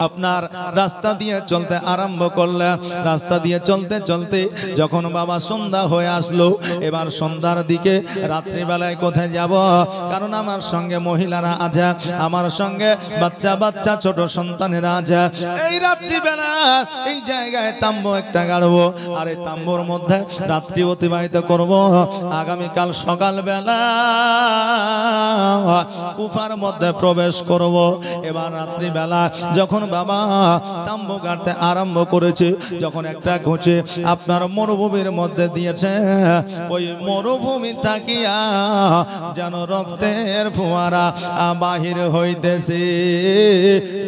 আপনার রাস্তা দিয়ে চলতে আরম্ভ করলেন। রাস্তা দিয়ে চলতে চলতে যখন বাবা সন্ধ্যা হয়ে আসলো, এবার সন্ধ্যার দিকে রাত্রিবেলায় কোথায় যাব, কারণ আমার সঙ্গে মহিলারা আছে, আমার সঙ্গে বাচ্চা বাচ্চা ছোট সন্তানেরা আছে। এই রাত্রিবেলা এই জায়গায় তাম্বু একটা গাড়বো, আর এই তাম্বুর মধ্যে রাত্রি অতিবাহিত করব। আগামীকাল সকালবেলা কুফার মধ্যে প্রবেশ করব। এবার রাত্রিবেলা যখন বাবা তাম্বু গাড়তে আরম্ভ করেছে, যখন একটা ঘুচে আপনার মরুভূমির মধ্যে দিয়েছে, ওই মরুভূমি থাকিয়া যেন রক্তের ফোয়ারা বাহির হইতেছে।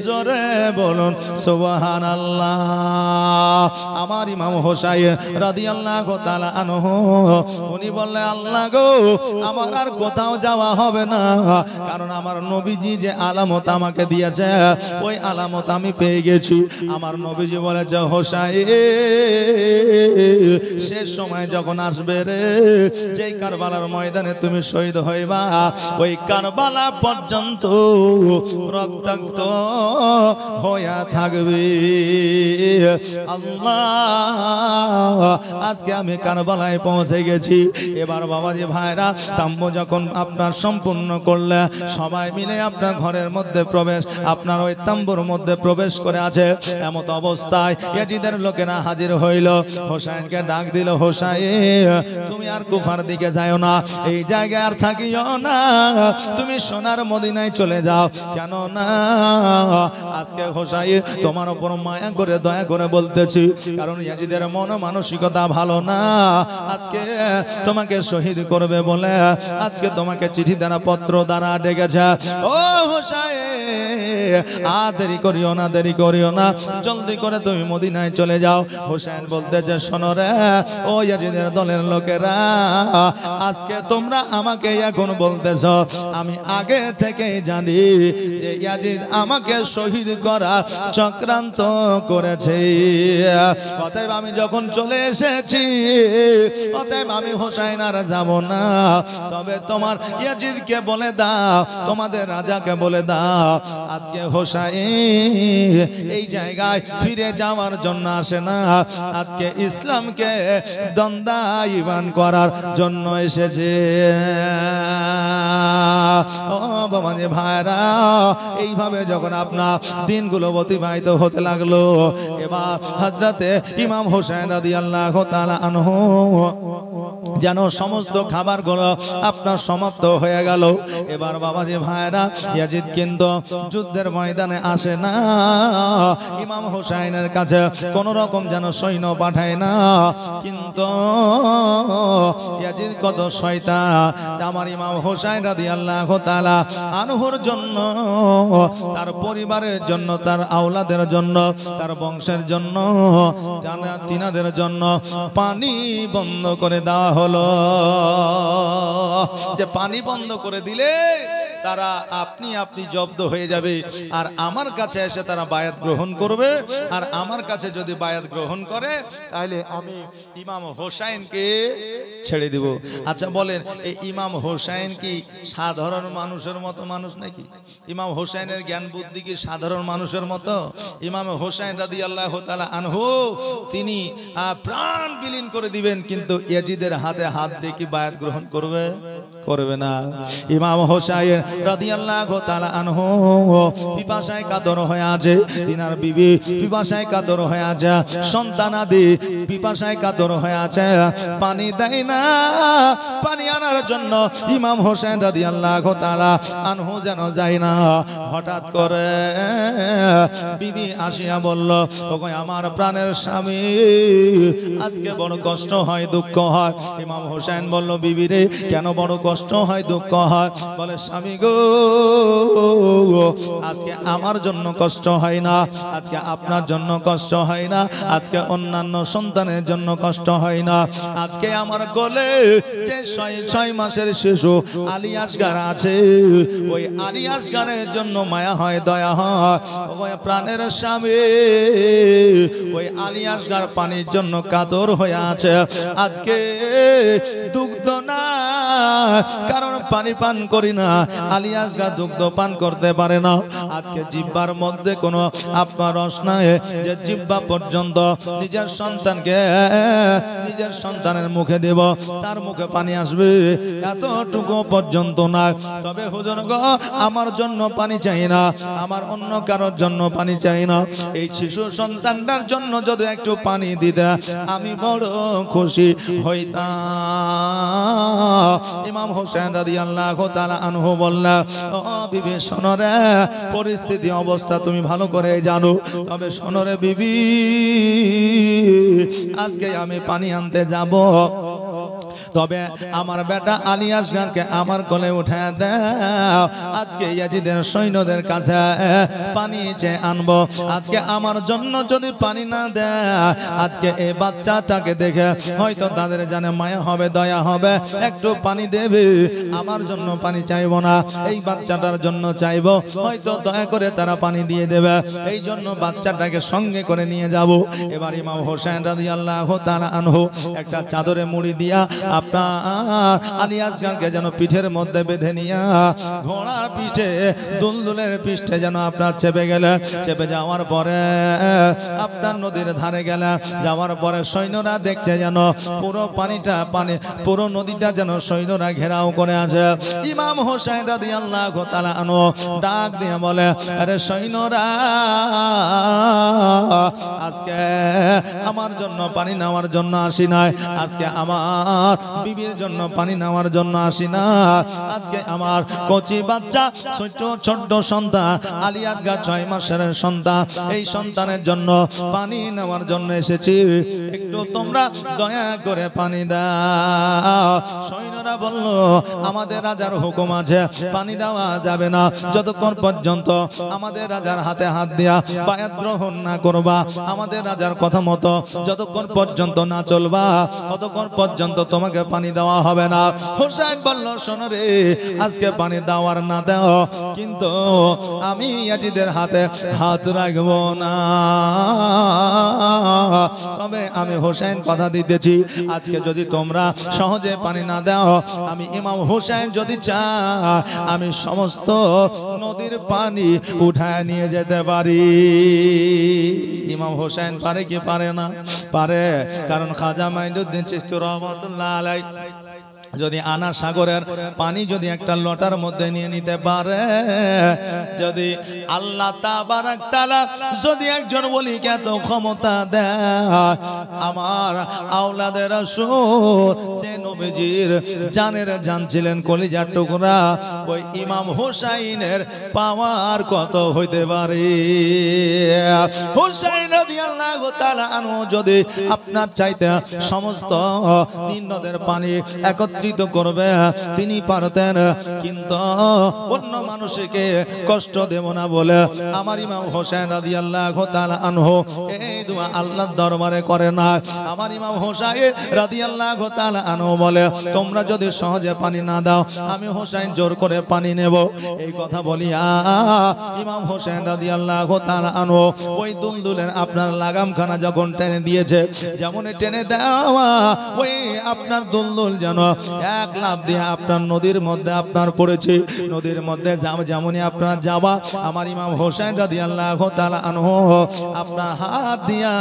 জোরে বলুন সুবহানাল্লাহ। আমার ইমাম হোসেন রাদিয়াল্লাহু তাআলা আনহু উনি বললেন, আল্লাহ গো, আমার আর কোথাও যাওয়া হবে না, কারণ আমার নবীজি যে আলামত আমাকে দিয়েছে ওই আলামত আমি পেয়ে গেছি। আমার নবীজি বলেছে, হোসেন শেষ সময় যখন আসবে রে, যেই কারবালার ময়দানে তুমি শহীদ হইবা, ওই কারবালা পর্যন্ত রক্তাক্ত হইয়া থাকবে। আল্লাহ, আজকে আমি কারবালায় পৌঁছে গেছি। এবার বাবাজি ভাইরা তাম্বু যখন আপনার সম্পূর্ণ করলে, সবাই মিলে আপনার ঘরের মধ্যে প্রবেশ, আপনার ওই তাম্বুর মধ্যে প্রবেশ করে আছে। এমত অবস্থায় ইয়াজিদের লোকেরা হাজির হইল, হোসেনকে ডাক দিল, হোসেন তুমি আর কুফার দিকে যাও না, এই জায়গায় আর থাকিও না, তুমি সোনার মদিনায় চলে যাও। কেন না, আজকে হোসেন তোমার উপর মায়া করে দয়া করে বলতেছি, কারণ ইয়াজিদের মন মানসিকতা ভালো না, আজকে তোমাকে শহীদ করবে বলে আজকে তোমাকে চিঠি দ্বারা পত্র দ্বারা ডেকেছে। ও হোসেন, আর দেরি করিও না, দেরি করিও না, জলদি করে তুমি মদিনায় চলে যাও। হোসেন বলতেছে, শোনো রে ও ইয়াজিদের দলের লোকেরা, আজকে তোমরা আমাকে এখন বলতেছ, আমি আগে থেকে জানি যে ইয়াজিদ আমাকে শহীদ করার চক্রান্ত করেছে। অতএব আমি যখন চলে এসেছি, অতএব আমি হোসেন আর যাব না, তবে তোমার ইয়াজিদকে বলে দাও, তোমাদের রাজাকে বলে দাও, আজকে হোসেন এই জায়গায় ফিরে যাওয়ার জন্য আসে না, আজকে ইসলামকে দণ্ডায়মান করার জন্য এসেছে। ও বাবাজি ভাইরা, এইভাবে যখন আপনার দিনগুলো অতিবাহিত হতে লাগলো, এবার হযরতে ইমাম হোসেন রাদিয়াল্লাহু তাআলা আনহু যেন সমস্ত খাবারগুলো আপনার সমাপ্ত হয়ে গেল। এবার বাবাজি ভাইরা, ইয়াজিদ কিন্তু যুদ্ধের ময়দানে আসে না, ইমাম হোসেনের কাছে কোন রকম যেন সৈন্য পাঠায় না, কিন্তু ইয়াজিদ কত শয়তান, আমার ইমাম হোসেন রাদিয়াল্লাহু তাআলা আনহুর জন্য, তার পরিবারের জন্য, তার আওলাদের জন্য, তার বংশের জন্য, তিনাদের জন্য পানি বন্ধ করে দেওয়া হলো। যে পানি বন্ধ করে দিলে তারা আপনি আপনি জব্দ হয়ে যাবে আর আমার কাছে এসে তারা বায়াত গ্রহণ করবে আর আমার কাছে যদি বায়াত গ্রহণ করে তাহলে আমি ইমাম হোসাইনকে ছেড়ে দিব। আচ্ছা বলেন এই ইমাম হোসাইন কি সাধারণ মানুষের মতো মানুষ নাকি? ইমাম হোসাইনের জ্ঞান বুদ্ধি কি সাধারণ মানুষের মতো? ইমাম হোসাইন রাদিয়াল্লাহু তাআলা আনহু তিনি প্রাণ বিলীন করে দিবেন, কিন্তু ইয়াজিদের হাতে হাত দিয়ে কি বায়াত গ্রহণ করবে? করবে না। ইমাম হোসাইন রাদিয়াল্লাহু তাআলা আনহু পিপাসায় কাতর হয়ে আছে, তিনার বিবি পিপাসায় কাতর হয়ে আছে, সন্তানাদি পিপাসায় কাতর হয়ে আছে, পানি দেয় না। পানি আনার জন্য ইমাম হোসেন রাদিয়াল্লাহু তাআলা আনহু যেন যায় না। হঠাৎ করে বিবি আসিয়া বলল, ওগো আমার প্রাণের স্বামী, আজকে বড় কষ্ট হয়, দুঃখ হয়। ইমাম হোসেন বলল, বিবি রে কেন বড় কষ্ট হয়, দুঃখ হয়? বলে, স্বামী গো, আজকে আমার জন্য কষ্ট হয় না, আজকে আপনার জন্য কষ্ট হয় না, আজকে অন্যান্য সন্তানের জন্য কষ্ট হয় না, আজকে আমার কোলে যে 6 মাসের শিশু আলী আসগার আছে, ওই আলী আসগারের জন্য মায়া হয়, দয়া হয়। ওই প্রাণের স্বামী, ওই আলী আসগার পানির জন্য কাতর হয়ে আছে। আজকে দুগ্ধ না, কারণ পানি পান করি না, আলী আসগার দুগ্ধ পান করতে পারে না। আজকে জিহ্বার মধ্যে কোনো আপনার রস নাই যে জিহ্বা পর্যন্ত নিজের সন্তানকে নিজের সন্তানের মুখে দেব, তার মুখে পানি আসবে, এতটুকু পর্যন্ত না। তবে হুজুর গো, আমার জন্য পানি চাই না, আমার অন্য কারোর জন্য পানি চাই না, এই শিশু সন্তানটার জন্য যদি একটু পানি দিতে আমি বড় খুশি হইতাম। ইমাম হোসেন রাদিয়াল্লাহু তাআলা আনহু বললেন, ও বিবি শোনো রে, পরিস্থিতি অবস্থা তুমি ভালো করে জানো, তবে শোনো রে বিবি, আজকে আমি পানি আনতে যাব, তবে আমার বেটা আলী আসগারকে আমার কোলে উঠে দাও, আজকে ইয়াজিদের সৈন্যদের কাছে পানি চেয়ে আনবো। আজকে আমার জন্য যদি পানি না দেয়, আজকে এই বাচ্চাটাকে দেখে হয়তো তাদের জানে মায়া হবে, দয়া হবে, একটু পানি দেবে। আমার জন্য পানি চাইবো না, এই বাচ্চাটার জন্য চাইবো, হয়তো দয়া করে তারা পানি দিয়ে দেবে, এই জন্য বাচ্চাটাকে সঙ্গে করে নিয়ে যাব। এবার ইমাম হোসেন রাদিয়াল্লাহু তাআলা আনহু একটা চাদরে মুড়ি দিয়া আপনার আলী আসগারকে যেন পিঠের মধ্যে বেঁধে নিয়া ঘোড়ার পিঠে দুলদুলের পিঠে যেন আপনার চেপে গেলেন। চেপে যাওয়ার পরে আপনার নদীর ধারে গেলেন, যাওয়ার পরে সৈন্যরা দেখছে যেন পুরো পানিটা পুরো নদীটা যেন সৈন্যরা ঘেরাও করে আছে। ইমাম হোসেন রাদিয়াল্লাহু তাআলা আনহু ডাক দিয়ে বলে, আরে সৈন্যরা, আজকে আমার জন্য পানি নেওয়ার জন্য আসি নাই, আজকে আমার বিবির জন্য পানি নেওয়ার জন্য আসি না, আজকে আমার কচি বাচ্চা ছোট্ট সন্তান আলী আসগার 6 মাসের সন্তান, এই সন্তানের জন্য পানি নেওয়ার জন্য এসেছি, একটু তোমরা দয়া করে পানি দাও। সৈন্যরা বলল, আমাদের রাজার হুকুম আছে, পানি দেওয়া যাবে না যতক্ষণ পর্যন্ত আমাদের রাজার হাতে হাত দিয়া বায়াত গ্রহণ না করবা, আমাদের রাজার কথা মতো যতক্ষণ পর্যন্ত না চলবা, ততক্ষণ পর্যন্ত তোমাকে পানি দেওয়া হবে না। হোসেন বলল, শোনো রে, আজকে পানি দেওয়ার না দাও, কিন্তু আমি ইয়াজিদের হাতে হাত রাখবো না। তবে আমি হোসেন কথা দিতেছি, আজকে যদি তোমরা সহজে পানি না দাও, আমি ইমাম হোসেন যদি চাই, আমি সমস্ত নদীর পানি উঠায় নিয়ে যেতে পারি। ইমাম হোসেন পারে কি পারে না? পারে, কারণ খাজা মাইনুদ্দিন চিশতি রহমাতুল্লাহ আলাইহি যদি আনা সাগরের পানি যদি একটা লটার মধ্যে নিয়ে নিতে পারে, যদি আল্লাহ তাবারাক তাআলা যদি একজন ওলিকে এত ক্ষমতা দেয়, আমার আওলাদের রাসূল যে নবীজির জানের জান ছিলেন, কলিজার টুকরা, ওই ইমাম হোসাইনের পাওয়ার কত হইতে পারে। হোসাইন রাদিয়াল্লাহু তাআলা আনহু যদি আপনার চাইতে সমস্ত নীল নদের পানি একত্র একত্রিত করবে তিনি পারতেন, কিন্তু অন্য মানুষকে কষ্ট দেব না বলে আমার ইমাম হোসেন রাদিয়াল্লাহু তাআলা আনহু এই দোয়া আল্লাহর দরবারে করে না। আমার ইমাম হোসেন রাদিয়াল্লাহু তাআলা আনহু বলে, তোমরা যদি সহজে পানি না দাও আমি হোসেন জোর করে পানি নেব। এই কথা বলিয়া ইমাম হোসেন রাদিয়াল্লাহু তাআলা আনহু ওই দুলদুলের আপনার লাগামখানা যখন টেনে দিয়েছে, যেমন টেনে দেওয়া ওই আপনার দুলদুল যেন এক লাফ দিয়ে আপনার নদীর মধ্যে আপনার পড়েছে। নদীর মধ্যে যেমনই আপনার যাওয়া আমার ইমাম হোসেন রাদিয়াল্লাহু তাআলা আনহু আপনার হাত দিয়া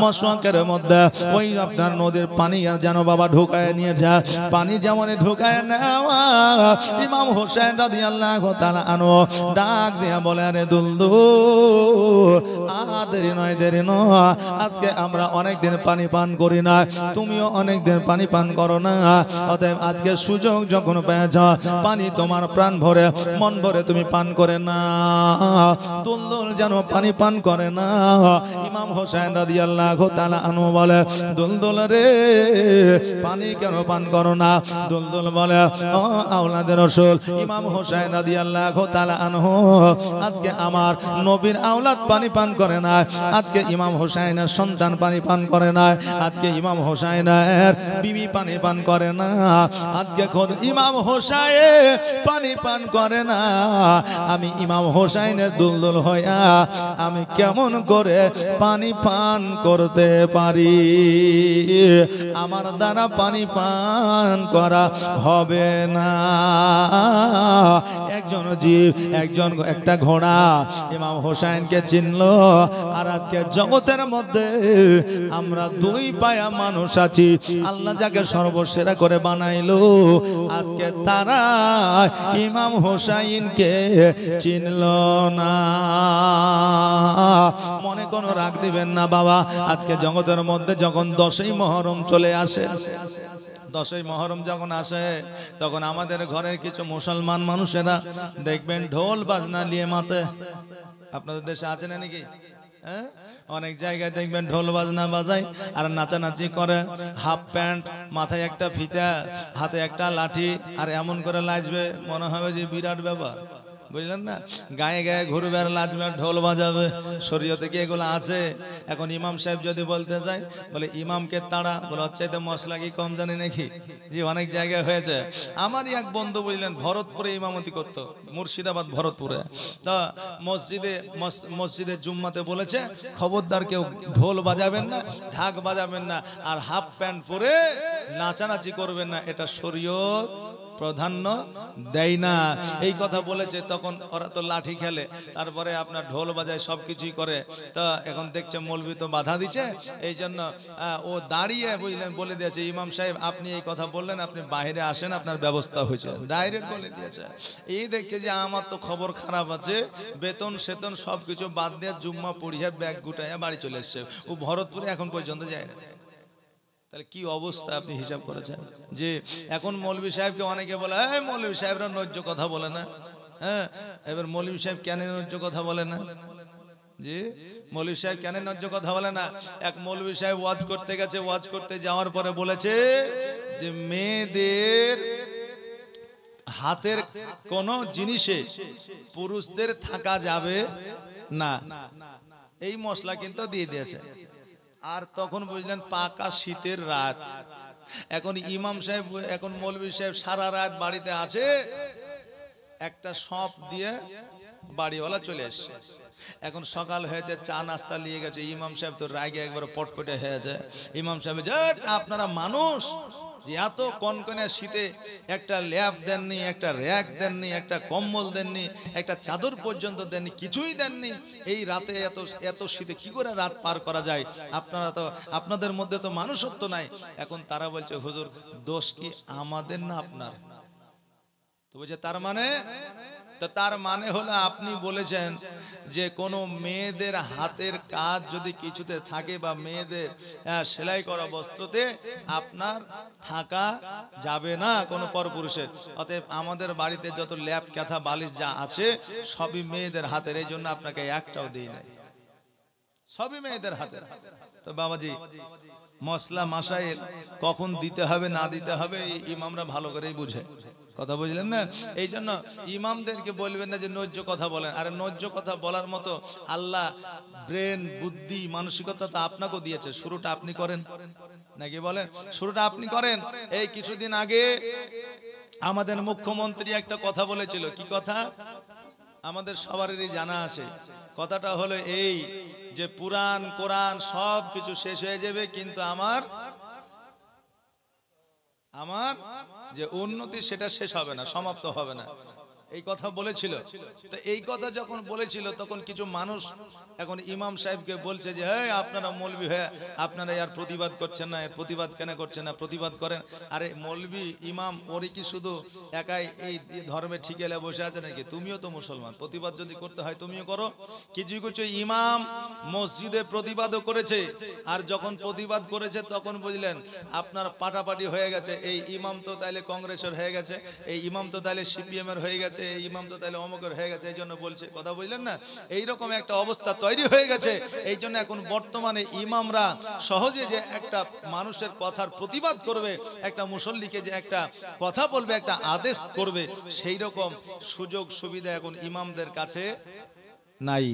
মশওয়াকের মধ্যে ওই আপনার নদীর পানি যেন বাবা ঢুকায় নিয়ে যায়। পানি যেমন ঢুকায় নেওয়া ইমাম হোসেন রাদিয়াল্লাহু তাআলা আনহু ডাক দিয়া বলে, আরে দুলদুল দেরি নয়, দেরি নয়, আজকে আমরা অনেকদিন পানি পান করি না, তুমিও অনেকদিন পানি পান করো না, অতএব আজকে সুযোগ যখন পেয়েছ পানি তোমার প্রাণ ভরে মন ভরে তুমি পান করে না। দুলদুল যেন পানি পান করে না। ইমাম হোসেন রাদিয়াল্লাহু তাআলা আনহু বলে, দুলদুল রে পানি কেন পান করো না? দুলদুল বলে, ও আওলাদের রাসূল ইমাম হোসেন রাদিয়াল্লাহু তাআলা আনহু আজকে আমার নবীর আওলাদ পানি পান করে না, আজকে ইমাম হোসেনের সন্তান পানি পান করে না, আজকে ইমাম হোসেনের বিবি পানি পান করে না, আজকে খোদ ইমাম হোসেন পানি পান করে না। আমি ইমাম হোসেনের দুলদুল হইয়া আমি কেমন করে পানি পান করতে পারি? আমার দ্বারা পানি পান করা হবে না। একজন জীব, একটা ঘোড়া ইমাম হোসেনকে চিনলো, আর আজকে জগতের মধ্যে আমরা দুই পায়া মানুষ আছি, আল্লাহ যাকে সর্বসেরা করে বানাইলো, আজকে তারা ইমাম হোসেনকে চিনলো না। মনে কোনো রাগ দিবেন না বাবা, আজকে জগতের মধ্যে যখন 10ই মুহররম চলে আসে, 10ই মুহররম যখন আসে তখন আমাদের ঘরের কিছু মুসলমান মানুষেরা দেখবেন ঢোল বাজনা নিয়ে মাতে। আপনাদের দেশে আছে না নাকি? হ্যাঁ, অনেক জায়গায় দেখবেন ঢোল বাজনা বাজায় আর নাচানাচি করে, হাফ প্যান্ট, মাথায় একটা ফিতা, হাতে একটা লাঠি, আর এমন করে লাজবে মনে হবে যে বিরাট ব্যাপার, বুঝলেন না? গায়ে গায়ে ঘুরবে আর লাজবে, ঢোল বাজাবে। শরীয়তে কি এগুলো আছে? এখন ইমাম সাহেব যদি বলতে যায়, বলে ইমামকে তাড়া, বলে হচ্ছে মশলা কি কম জানি নাকি? জি, অনেক জায়গায় হয়েছে। আমারই এক বন্ধু বুঝলেন ভরতপুরে ইমামতি করতো, মুর্শিদাবাদ ভরতপুরে। তা মসজিদে জুম্মাতে বলেছে, খবরদার কেউ ঢোল বাজাবেন না, ঢাক বাজাবেন না, আর হাফ প্যান্ট পরে নাচানাচি করবেন না, এটা শরীয়ত প্রাধান্য দেয় না। এই কথা বলেছে। তখন ওরা তো লাঠি খেলে, তারপরে আপনার ঢোল বাজায়, সবকিছুই করে। তা এখন দেখছে মৌলবি তো বাধা দিচ্ছে, এই জন্য ও দাঁড়িয়ে বুঝলেন বলে দিয়েছে, ইমাম সাহেব আপনি এই কথা বললেন, আপনি বাইরে আসেন, আপনার ব্যবস্থা হয়েছে, ডাইরেক্ট বলে দিয়েছে। এই দেখছে যে আমার তো খবর খারাপ আছে, বেতন সেতন সবকিছু বাদ দিয়ে জুম্মা পড়িয়ে ব্যাগ গুটাইয়া বাড়ি চলে এসছে। ও ভরতপুরে এখন পর্যন্ত যায় না। তাহলে কি অবস্থা আপনি হিসাব করেছেন? যে এখন মৌলভী সাহেবকে অনেকে বলে, মৌলভী সাহেবরা ন্যায্য কথা বলে না। হ্যাঁ, এবার মৌলভী সাহেব কেন ন্যায্য কথা বলে না? জি, মৌলভী সাহেব কেন ন্যায্য কথা বলে না? এক মৌলভী সাহেব ওয়াজ করতে গেছে, ওয়াজ করতে যাওয়ার পরে বলেছে যে মেয়েদের হাতের কোন জিনিসে পুরুষদের থাকা যাবে না, এই মশলা কিন্তু দিয়ে দিয়েছে। আর তখন বুঝলেন পাকা শীতের রাত। এখন ইমাম সাহেব, এখন মৌলভী সাহেব সারা রাত বাড়িতে আছে, একটা সপ দিয়ে বাড়িওয়ালা চলে এসছে। এখন সকাল হয়েছে, চা নাস্তা নিয়ে গেছে, ইমাম সাহেব তো রাগে একবার পটপটে হয়েছে। ইমাম সাহেব, আপনারা মানুষ যে এত কনকনে শীতে একটা ল্যাপ দেননি, একটা র্যাক দেননি, একটা কম্বল দেননি, একটা চাদর পর্যন্ত দেননি, কিছুই দেননি, এই রাতে এত শীতে কি করে রাত পার করা যায়? আপনারা তো, আপনাদের মধ্যে তো মানুষত্ব নাই। এখন তারা বলছে, হুজুর দোষ কি আমাদের না আপনার? তো বলছে তার মানে হলো আপনি বলেছেন যে কোনো মেয়েদের হাতের কাজ যদি কিছুতে থাকে বা মেয়েদের সেলাই করা বস্ত্রতে আপনার থাকা যাবে না কোনো পরপুরুষের। অতএব আমাদের বাড়িতে যত ল্যাপ ক্যাথা বালিশ যা আছে সবই মেয়েদের হাতের, এই জন্য আপনাকে একটাও দিই নাই, সবই মেয়েদের হাতের। তো বাবাজি মশলা মাসাইল কখন দিতে হবে না দিতে হবে এই ইমামরা ভালো করেই বুঝে। কথা বুঝলেন না? এই জন্য ইমামদেরকে বলবেন না যে ন্যায্য কথা বলেন। আরে ন্যায্য কথা বলার মতো আল্লাহ ব্রেন, বুদ্ধি, মানসিকতা তো আপনাকেও দিয়েছে। শুরুটা আপনি করেন নাকি বলেন? শুরুটা আপনি করেন। এই কিছুদিন আগে আমাদের মুখ্যমন্ত্রী একটা কথা বলেছিল। কি কথা? আমাদের সবারই জানা আছে। কথাটা হলো এই যে পুরাণ কোরআন সব কিছু শেষ হয়ে যাবে, কিন্তু আমার যে উন্নতি সেটা শেষ হবে না, সমাপ্ত হবে না। এই কথা বলেছিল। তো এই কথা যখন বলেছিল তখন কিছু মানুষ এখন ইমাম সাহেবকে বলছে যে হ্যাঁ আপনারা মৌলবি হয়ে আপনারা এর প্রতিবাদ করছেন না, এর প্রতিবাদ কেন করছেন না, প্রতিবাদ করেন। আরে মৌলবি ইমাম ওরই কি শুধু একাই এই ধর্মে ঠিক এলে বসে আছে নাকি? তুমিও তো মুসলমান, প্রতিবাদ যদি করতে হয় তুমিও করো। কিছু কিছু ইমাম মসজিদে প্রতিবাদও করেছে, আর যখন প্রতিবাদ করেছে তখন বুঝলেন আপনার পাটাপাটি হয়ে গেছে। এই ইমাম তো তাইলে কংগ্রেসের হয়ে গেছে, এই ইমাম তো তাইলে সিপিএম এর হয়ে গেছে, এই ইমাম তো তাইলে অমকের হয়ে গেছে। এই জন্য বলছে, কথা বুঝলেন না? এইরকম একটা অবস্থা তৈরি হয়ে গেছে। এই জন্য এখন বর্তমানে ইমামরা সহজে যে একটা মানুষের কথার প্রতিবাদ করবে, একটা মুসল্লিকে যে একটা কথা বলবে, একটা আদেশ করবে, সেই রকম সুযোগ সুবিধা এখন ইমামদের কাছে নাই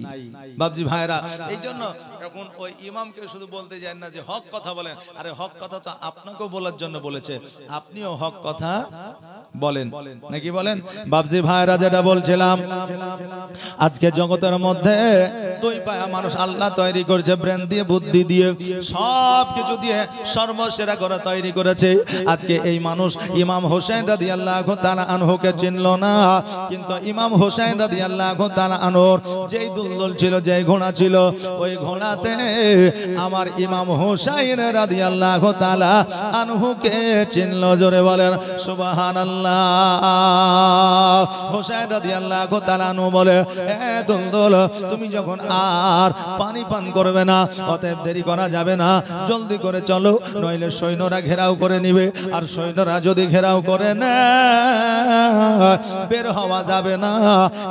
বাবজি ভাইরা। এই জন্য এখন ওই ইমামকে শুধু বলতে যান না যে হক কথা বলেন। আরে হক কথা তো আপনাকেও বলার জন্য বলেছে, আপনিও হক কথা বলেন নাকি বলেন? বাবজি ভাইরা যেটা বলছিলাম, আজকে জগতের মধ্যে দুই পায়া মানুষ আল্লাহ তৈরি করেছে, ব্রেন দিয়ে, বুদ্ধি দিয়ে, সব কিছু দিয়ে সর্বসেরা করে তৈরি করেছে। আজকে এই মানুষ ইমাম হোসেন রাদিয়াল্লাহু তাআলা আনহুকে চিনল না, কিন্তু ইমাম হোসেন রাদিয়াল্লাহু তাআলা আনহুর যেই দুলদুল ছিল, যেই ঘোড়া ছিল, ওই ঘোড়াতে আমার ইমাম হোসেন রাদিয়াল্লাহু তাআলা আনহুকে চিনল। জোরে বলেন সুবহানাল্লাহ। হোসেন রাদিয়াল্লাহু তাআলা আনহু বলে, এ দুলদুল, তুমি যখন আর পানি পান করবে না, অতএব দেরি করা যাবে না, জলদি করে চলো, নইলে সৈন্যরা ঘেরাও করে নিবে। আর সৈন্যরা যদি ঘেরাও করে না, বের হওয়া যাবে না।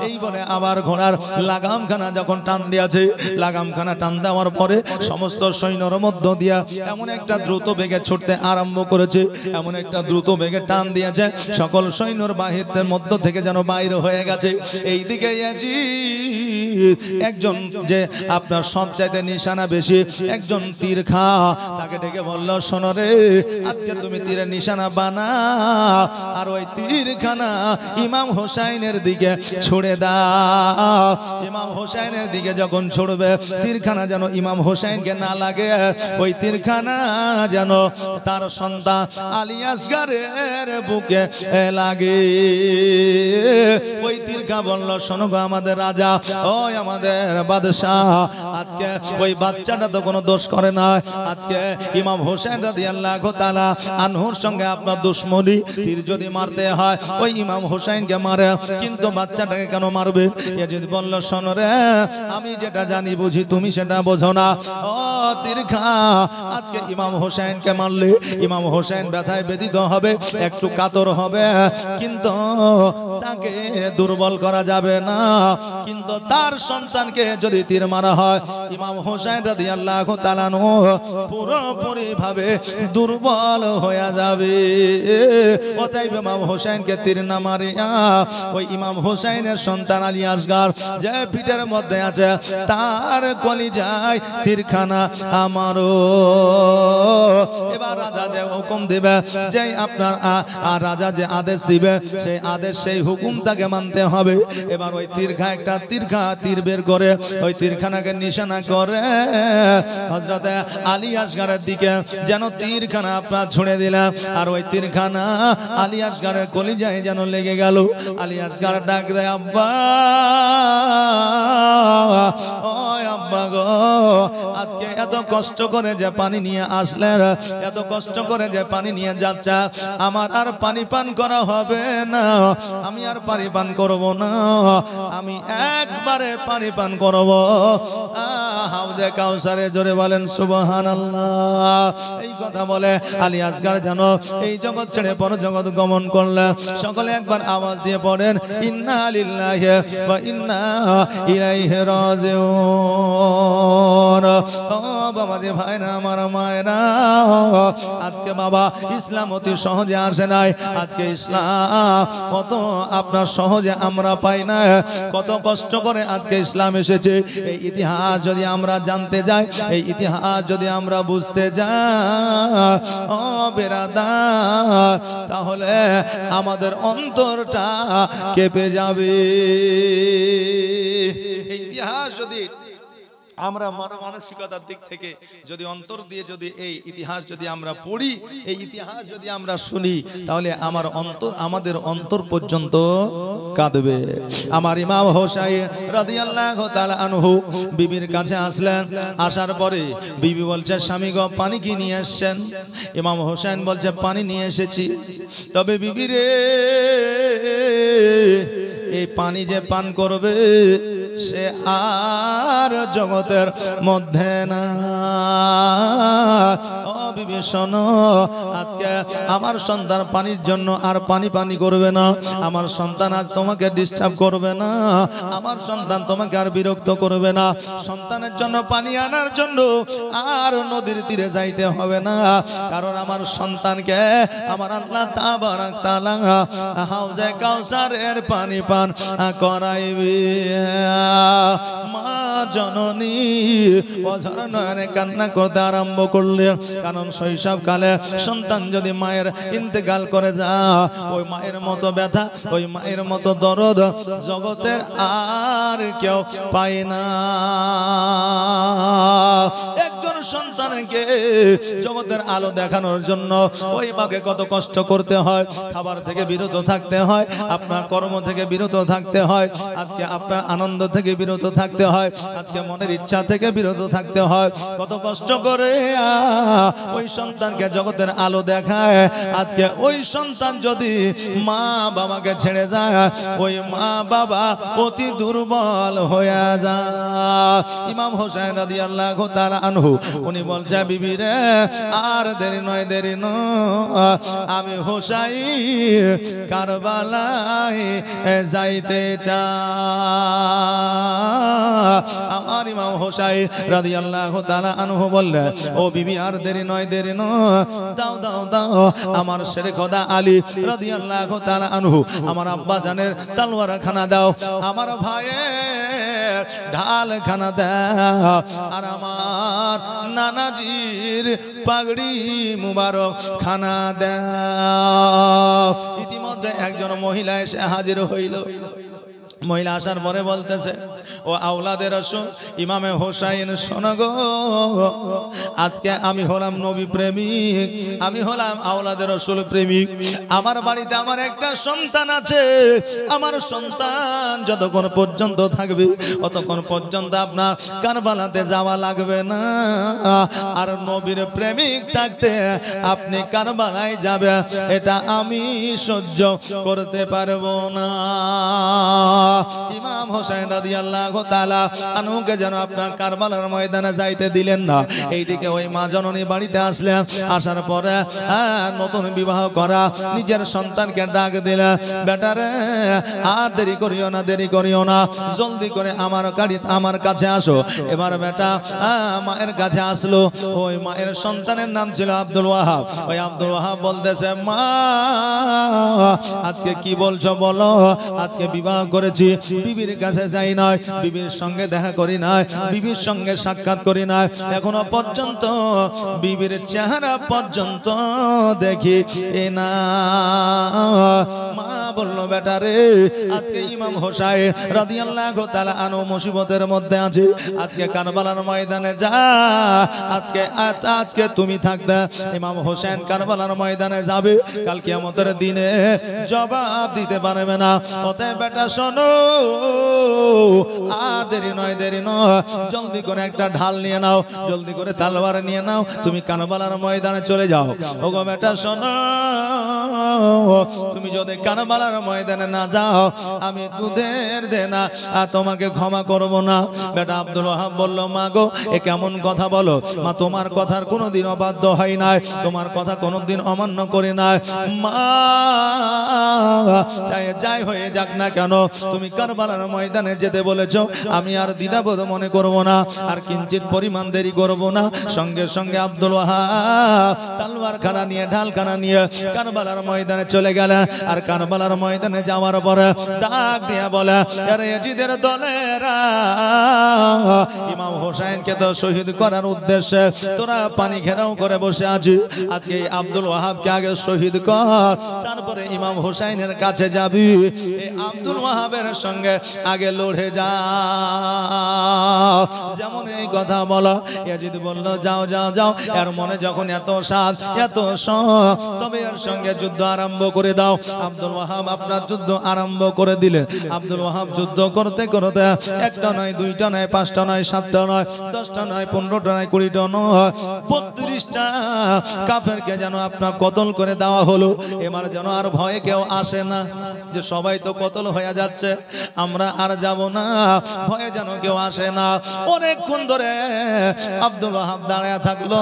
এই বলে আবার ঘোড়ার লাগামখানা যখন টান দিয়েছে, লাগামখানা টান দেওয়ার পরে সমস্ত সৈন্যর মধ্য দিয়া এমন একটা দ্রুত বেগে ছুটতে আরম্ভ করেছে, এমন একটা দ্রুত বেগে টান দিয়েছে, সকল সৈন্যর বাহিরের মধ্য থেকে যেন বাইরে হয়ে গেছে। এই দিকে একজন যে আপনার সবচাইতে নিশানা বেশি, একজন তীর খা, তাকে ডেকে বলল, শোনো রে, আজকে তুমি তীরের নিশানা বানা, আর ওই তীরখানা ইমাম হোসেনের দিকে ছুড়ে দাও। ইমাম হোসেনের দিকে যখন ছুড়বে, তীরখানা যেন ইমাম হোসেনকে না লাগে, ওই তীরখানা যেন তার সন্তান আলী আসগারের বুকে লাগে। ওই তীরখা বলল, শোনো গো আমাদের রাজা, ওই আমাদের বাদশাহ, আজকে ওই বাচ্চাটা তো কোনো দোষ করে না, আজকে ইমাম হোসেন রাদিয়াল্লাহু তাআলা আনহুর সঙ্গে আপনার দুশমনি, তীর যদি মারতে হয় ওই ইমাম হোসেনকে মারে, কিন্তু বাচ্চাটাকে কেন মারবে? ইয়াজিদ বলল, শোনো রে, আমি যেটা জানি বুঝি, তুমি সেটা বোঝো না। ও তীরখা, আজকে ইমাম হোসেনকে মারলে ইমাম হোসেন ব্যথায় ব্যথিত হবে, একটু কাতর হবে, কিন্তু তাকে দুর্বল করা যাবে না। কিন্তু তার সন্তানকে যদি তীর মারা হয়, ইমাম হোসেন রাদিয়াল্লাহু তাআলা পুরোপুরি ভাবে দুর্বল হয়ে যাবে। অতএব ইমাম হোসেনকে তীর না মারিয়া ওই ইমাম হোসেনের সন্তান আলী আসগার যে পিঠের মধ্যে আছে, তার কলিজায় তীরখানা আমারও। এবার রাজা যে হুকুম দিবে, যে আপনার রাজা যে আদেশ দিবে, সেই আদেশ, সেই হুকুম তাকে মানতে হবে। এবার ওই তীরখা তীর বের করে ওই তীরখানাকে নিশানা করে হযরতে আলী আসগারের দিকে যেন তীরখানা আপনার ছুঁড়ে দিলাম, আর ওই তীরখানা আলী আসগারের কলিজায় যেন লেগে গেল। আলী আসগার ডাক দেয়, আব্বা, ও আব্বা গো, আজকে এত কষ্ট করে যে পানি নিয়ে আসলেন, এত কষ্ট করে যে পানি নিয়ে যাচ্ছে, আমার আর পানি পান করা হবে না, আমি আর পানি পান করব না, আমি একবারে পানি পান করব হাউজে কাউসারে। জোরে বলেন সুবহানাল্লাহ। এই কথা বলে আলী আসগার যেন এই জগৎ ছেড়ে পর জগৎ গমন করলেন। সকলে একবার আওয়াজ দিয়ে পড়েন, ইন্না লিল্লাহি ওয়া ইন্না ইলাইহি রাজিউন। বোন, ও বাবা যে ভাইরা আমার মায়েরা, আজকে বাবা ইসলাম অতি সহজে আসে নাই। আজকে ইসলাম কত আপনার সহজে আমরা পাই না, কত কষ্ট করে আজকে ইসলাম এসেছে। এই ইতিহাস যদি আমরা জানতে যাই, এই ইতিহাস যদি আমরা বুঝতে যাই ও বেরাদার, তাহলে আমাদের অন্তরটা কেঁপে যাবে। এই ইতিহাস যদি আমরা মানসিকতার দিক থেকে যদি অন্তর দিয়ে যদি এই ইতিহাস যদি আমরা পড়ি, এই ইতিহাস যদি আমরা শুনি, তাহলে আমাদের অন্তর পর্যন্ত কাঁদবে। আমার ইমাম হোসাইন রাদিয়াল্লাহু তাআলা আনহু বিবির কাছে আসলেন। আসার পরে বিবি বলছে, স্বামী গো পানি কি নিয়ে আসছেন? ইমাম হোসাইন বলছে, পানি নিয়ে এসেছি। তবে বিবি রে, এই পানি যে পান করবে সে আর জগতের মধ্যে না। ও বিবি শোনো, আজকে আমার সন্তান পানির জন্য আর পানি করবে না। আমার সন্তান আজ তোমাকে ডিস্টার্ব করবে না, আমার সন্তান তোমাকে আর বিরক্ত করবে না। সন্তানের জন্য পানি আনার জন্য আর নদীর তীরে যাইতে হবে না, কারণ আমার সন্তানকে আমার আল্লাহ তাবারাক তাআলা হাউজে কাউসারের পানি পান করাইবে। মা জননী অঝর নয়নে কান্না করতে আরম্ভ করলেন, কারণ শৈশবকালে সন্তান যদি মায়ের ইন্তেকাল করে যায়, ওই মায়ের মতো ব্যথা, ওই মায়ের মতো দরদ জগতের আর কেউ পায় না। একজন সন্তানকে জগতের আলো দেখানোর জন্য ওই মাকে কত কষ্ট করতে হয়, খাবার থেকে বিরত থাকতে হয়, আপনার কর্ম থেকে বিরত থাকতে হয়, আজকে আপনার আনন্দ থেকে বিরত থাকতে হয়, আজকে মনের ইচ্ছা থেকে বিরত থাকতে হয়। কত কষ্ট করে ওই সন্তানকে জগতের আলো দেখায়। আজকে ওই সন্তান যদি মা বাবাকে ছেড়ে যায়, ওই মা বাবা অতি দুর্বল হয়ে যায়। ইমাম হোসেন রাদিয়াল্লাহু তাআলা আনহু উনি বলছে, বিবি রে আর দেরি নয়, আমি হোসাইন কারবালায় যাইতে চাই। আমার ইমাম হোসাইন রাদিয়াল্লাহু তাআলা আনহু বললেন, ও বিবি আর দেরি নয়, দাও দাও দাও আমার শেরে খোদা আলী রাদিয়াল্লাহু তাআলা আনহু আমার আব্বা জানের তলোয়ার খানা দাও, আমার ভাইয়ের ঢাল খানা দাও, আর আমার নানাজির পাগড়ি মুবারক খানা দাও। ইতিমধ্যে একজন মহিলা এসে হাজির হইল। মহিলা আসার পরে বলতেছে, ও আওলাদের রাসূল ইমামে হোসাইন, শোনো গো, আজকে আমি হলাম নবী প্রেমিক, আমি হলাম আওলাদের রাসূল প্রেমিক। আমার বাড়িতে আমার একটা সন্তান আছে, আমার সন্তান যতক্ষণ পর্যন্ত থাকবে ততক্ষণ পর্যন্ত আপনার কারবালাতে যাওয়া লাগবে না। আর নবীর প্রেমিক থাকতে আপনি কারবালায় যাবে, এটা আমি সহ্য করতে পারবো না। ইমাম হোসেন রাদিয়াল্লাহু তাআলা আনহুকে যেন আপনার কারবালার ময়দানে যাইতে দিলেন না। এইদিকে ওই মা জননী বাড়িতে আসলেন, আসার পরে নতুন বিবাহ করা নিজের সন্তানকে ডাক দিলেন, বেটারে আর দেরি করিও না, জলদি করে আমার কাছে আসো। এবার বেটা মায়ের কাছে আসলো। ওই মায়ের সন্তানের নাম ছিল আব্দুল ওয়াহাব। ওই আব্দুল ওয়াহাব বলতেছে, মা আজকে কি বলছো বলো, আজকে বিবাহ করেছি, বিবির কাছে যাই নাই, বিবির সঙ্গে দেখা করি নাই, বিবির সঙ্গে সাক্ষাৎ করি নাই, এখনো পর্যন্ত বিবির চেহারা পর্যন্ত দেখি না। মা বলল, বেটা রে, আজকে ইমাম হোসাইন রাদিয়াল্লাহু তাআলা আনহু মুসিবতের মধ্যে আছে, আজকে কারবালার ময়দানে যা, আজকে তুমি থাকবে। ইমাম হোসেন কারবালার ময়দানে যাবে, কাল কিয়ামতের দিনে জবাব দিতে পারবে না। অতএব বেটা শোনো, আর দেরি নয়, জলদি করে একটা ঢাল নিয়ে নাও, জলদি করে তলোয়ার নিয়ে নাও, তুমি কারবালার ময়দানে চলে যাও। ওগো বেটা শোনো, তুমি যদি কারবালার ময়দানে না যাও আমি দুধের দেনা তোমাকে ক্ষমা করব না। বেটা আব্দুল ওয়াহাব বলল, মা গো এ কেমন কথা বলো মা, তোমার কথার কোনোদিন অবাধ্য হয় নাই, তোমার কথা কোনোদিন অমান্য করি নাই মা, যাই হয়ে যাক না কেন তুমি কারবালার ময়দানে যেতে বলেছো, আমি আর দ্বিধাবোধ মনে করব না, আর কিঞ্চিত পরিমাণ দেরি করব না। সঙ্গে সঙ্গে আব্দুল ওয়াহাব তলোয়ার খানা নিয়ে ঢালখানা নিয়ে কারবালার ময়দানে চলে গেলেন। আর কারবালার ময়দানে যাওয়ার পরে ডাক দিয়া বলে, আরে ইয়াজিদের দলেরা, ইমাম হোসেনকে তো শহীদ করার উদ্দেশ্যে তোরা পানি ঘেরাও করে বসে আছিস, আজকে আব্দুল ওয়াহাবকে আগে শহীদ কর, তারপরে ইমাম হোসেনের কাছে যাবি, এই আব্দুল ওয়াহাবের সঙ্গে আগে লড়ে যা। যেমন এই কথা বলো, ইয়াজিদ বলল, যাও যাও যাও, এর মনে যখন এত সাধ এত শখ, তবে এর সঙ্গে যুদ্ধ আরম্ভ করে দাও। আব্দুল ওয়াহাব আপনার যুদ্ধ আরম্ভ করে দিলেন। আব্দুল ওয়াহাব যুদ্ধ করতে করতে একটা নয়, দুইটা নয়, পাঁচটা নয়, সাতটা নয়, 10টা নয়, 15টা নয়, 20টা নয়, 32টা কাফেরকে যেন আপনার কতল করে দেওয়া হলো। এবার যেন আর ভয়ে কেউ আসে না, যে সবাই তো কতল হয়ে যাচ্ছে, আমরা আর যাব না, ভয়ে যেন কেউ আসে না। অনেকক্ষণ ধরে আব্দুল ওয়াহাব দাঁড়ায় থাকলো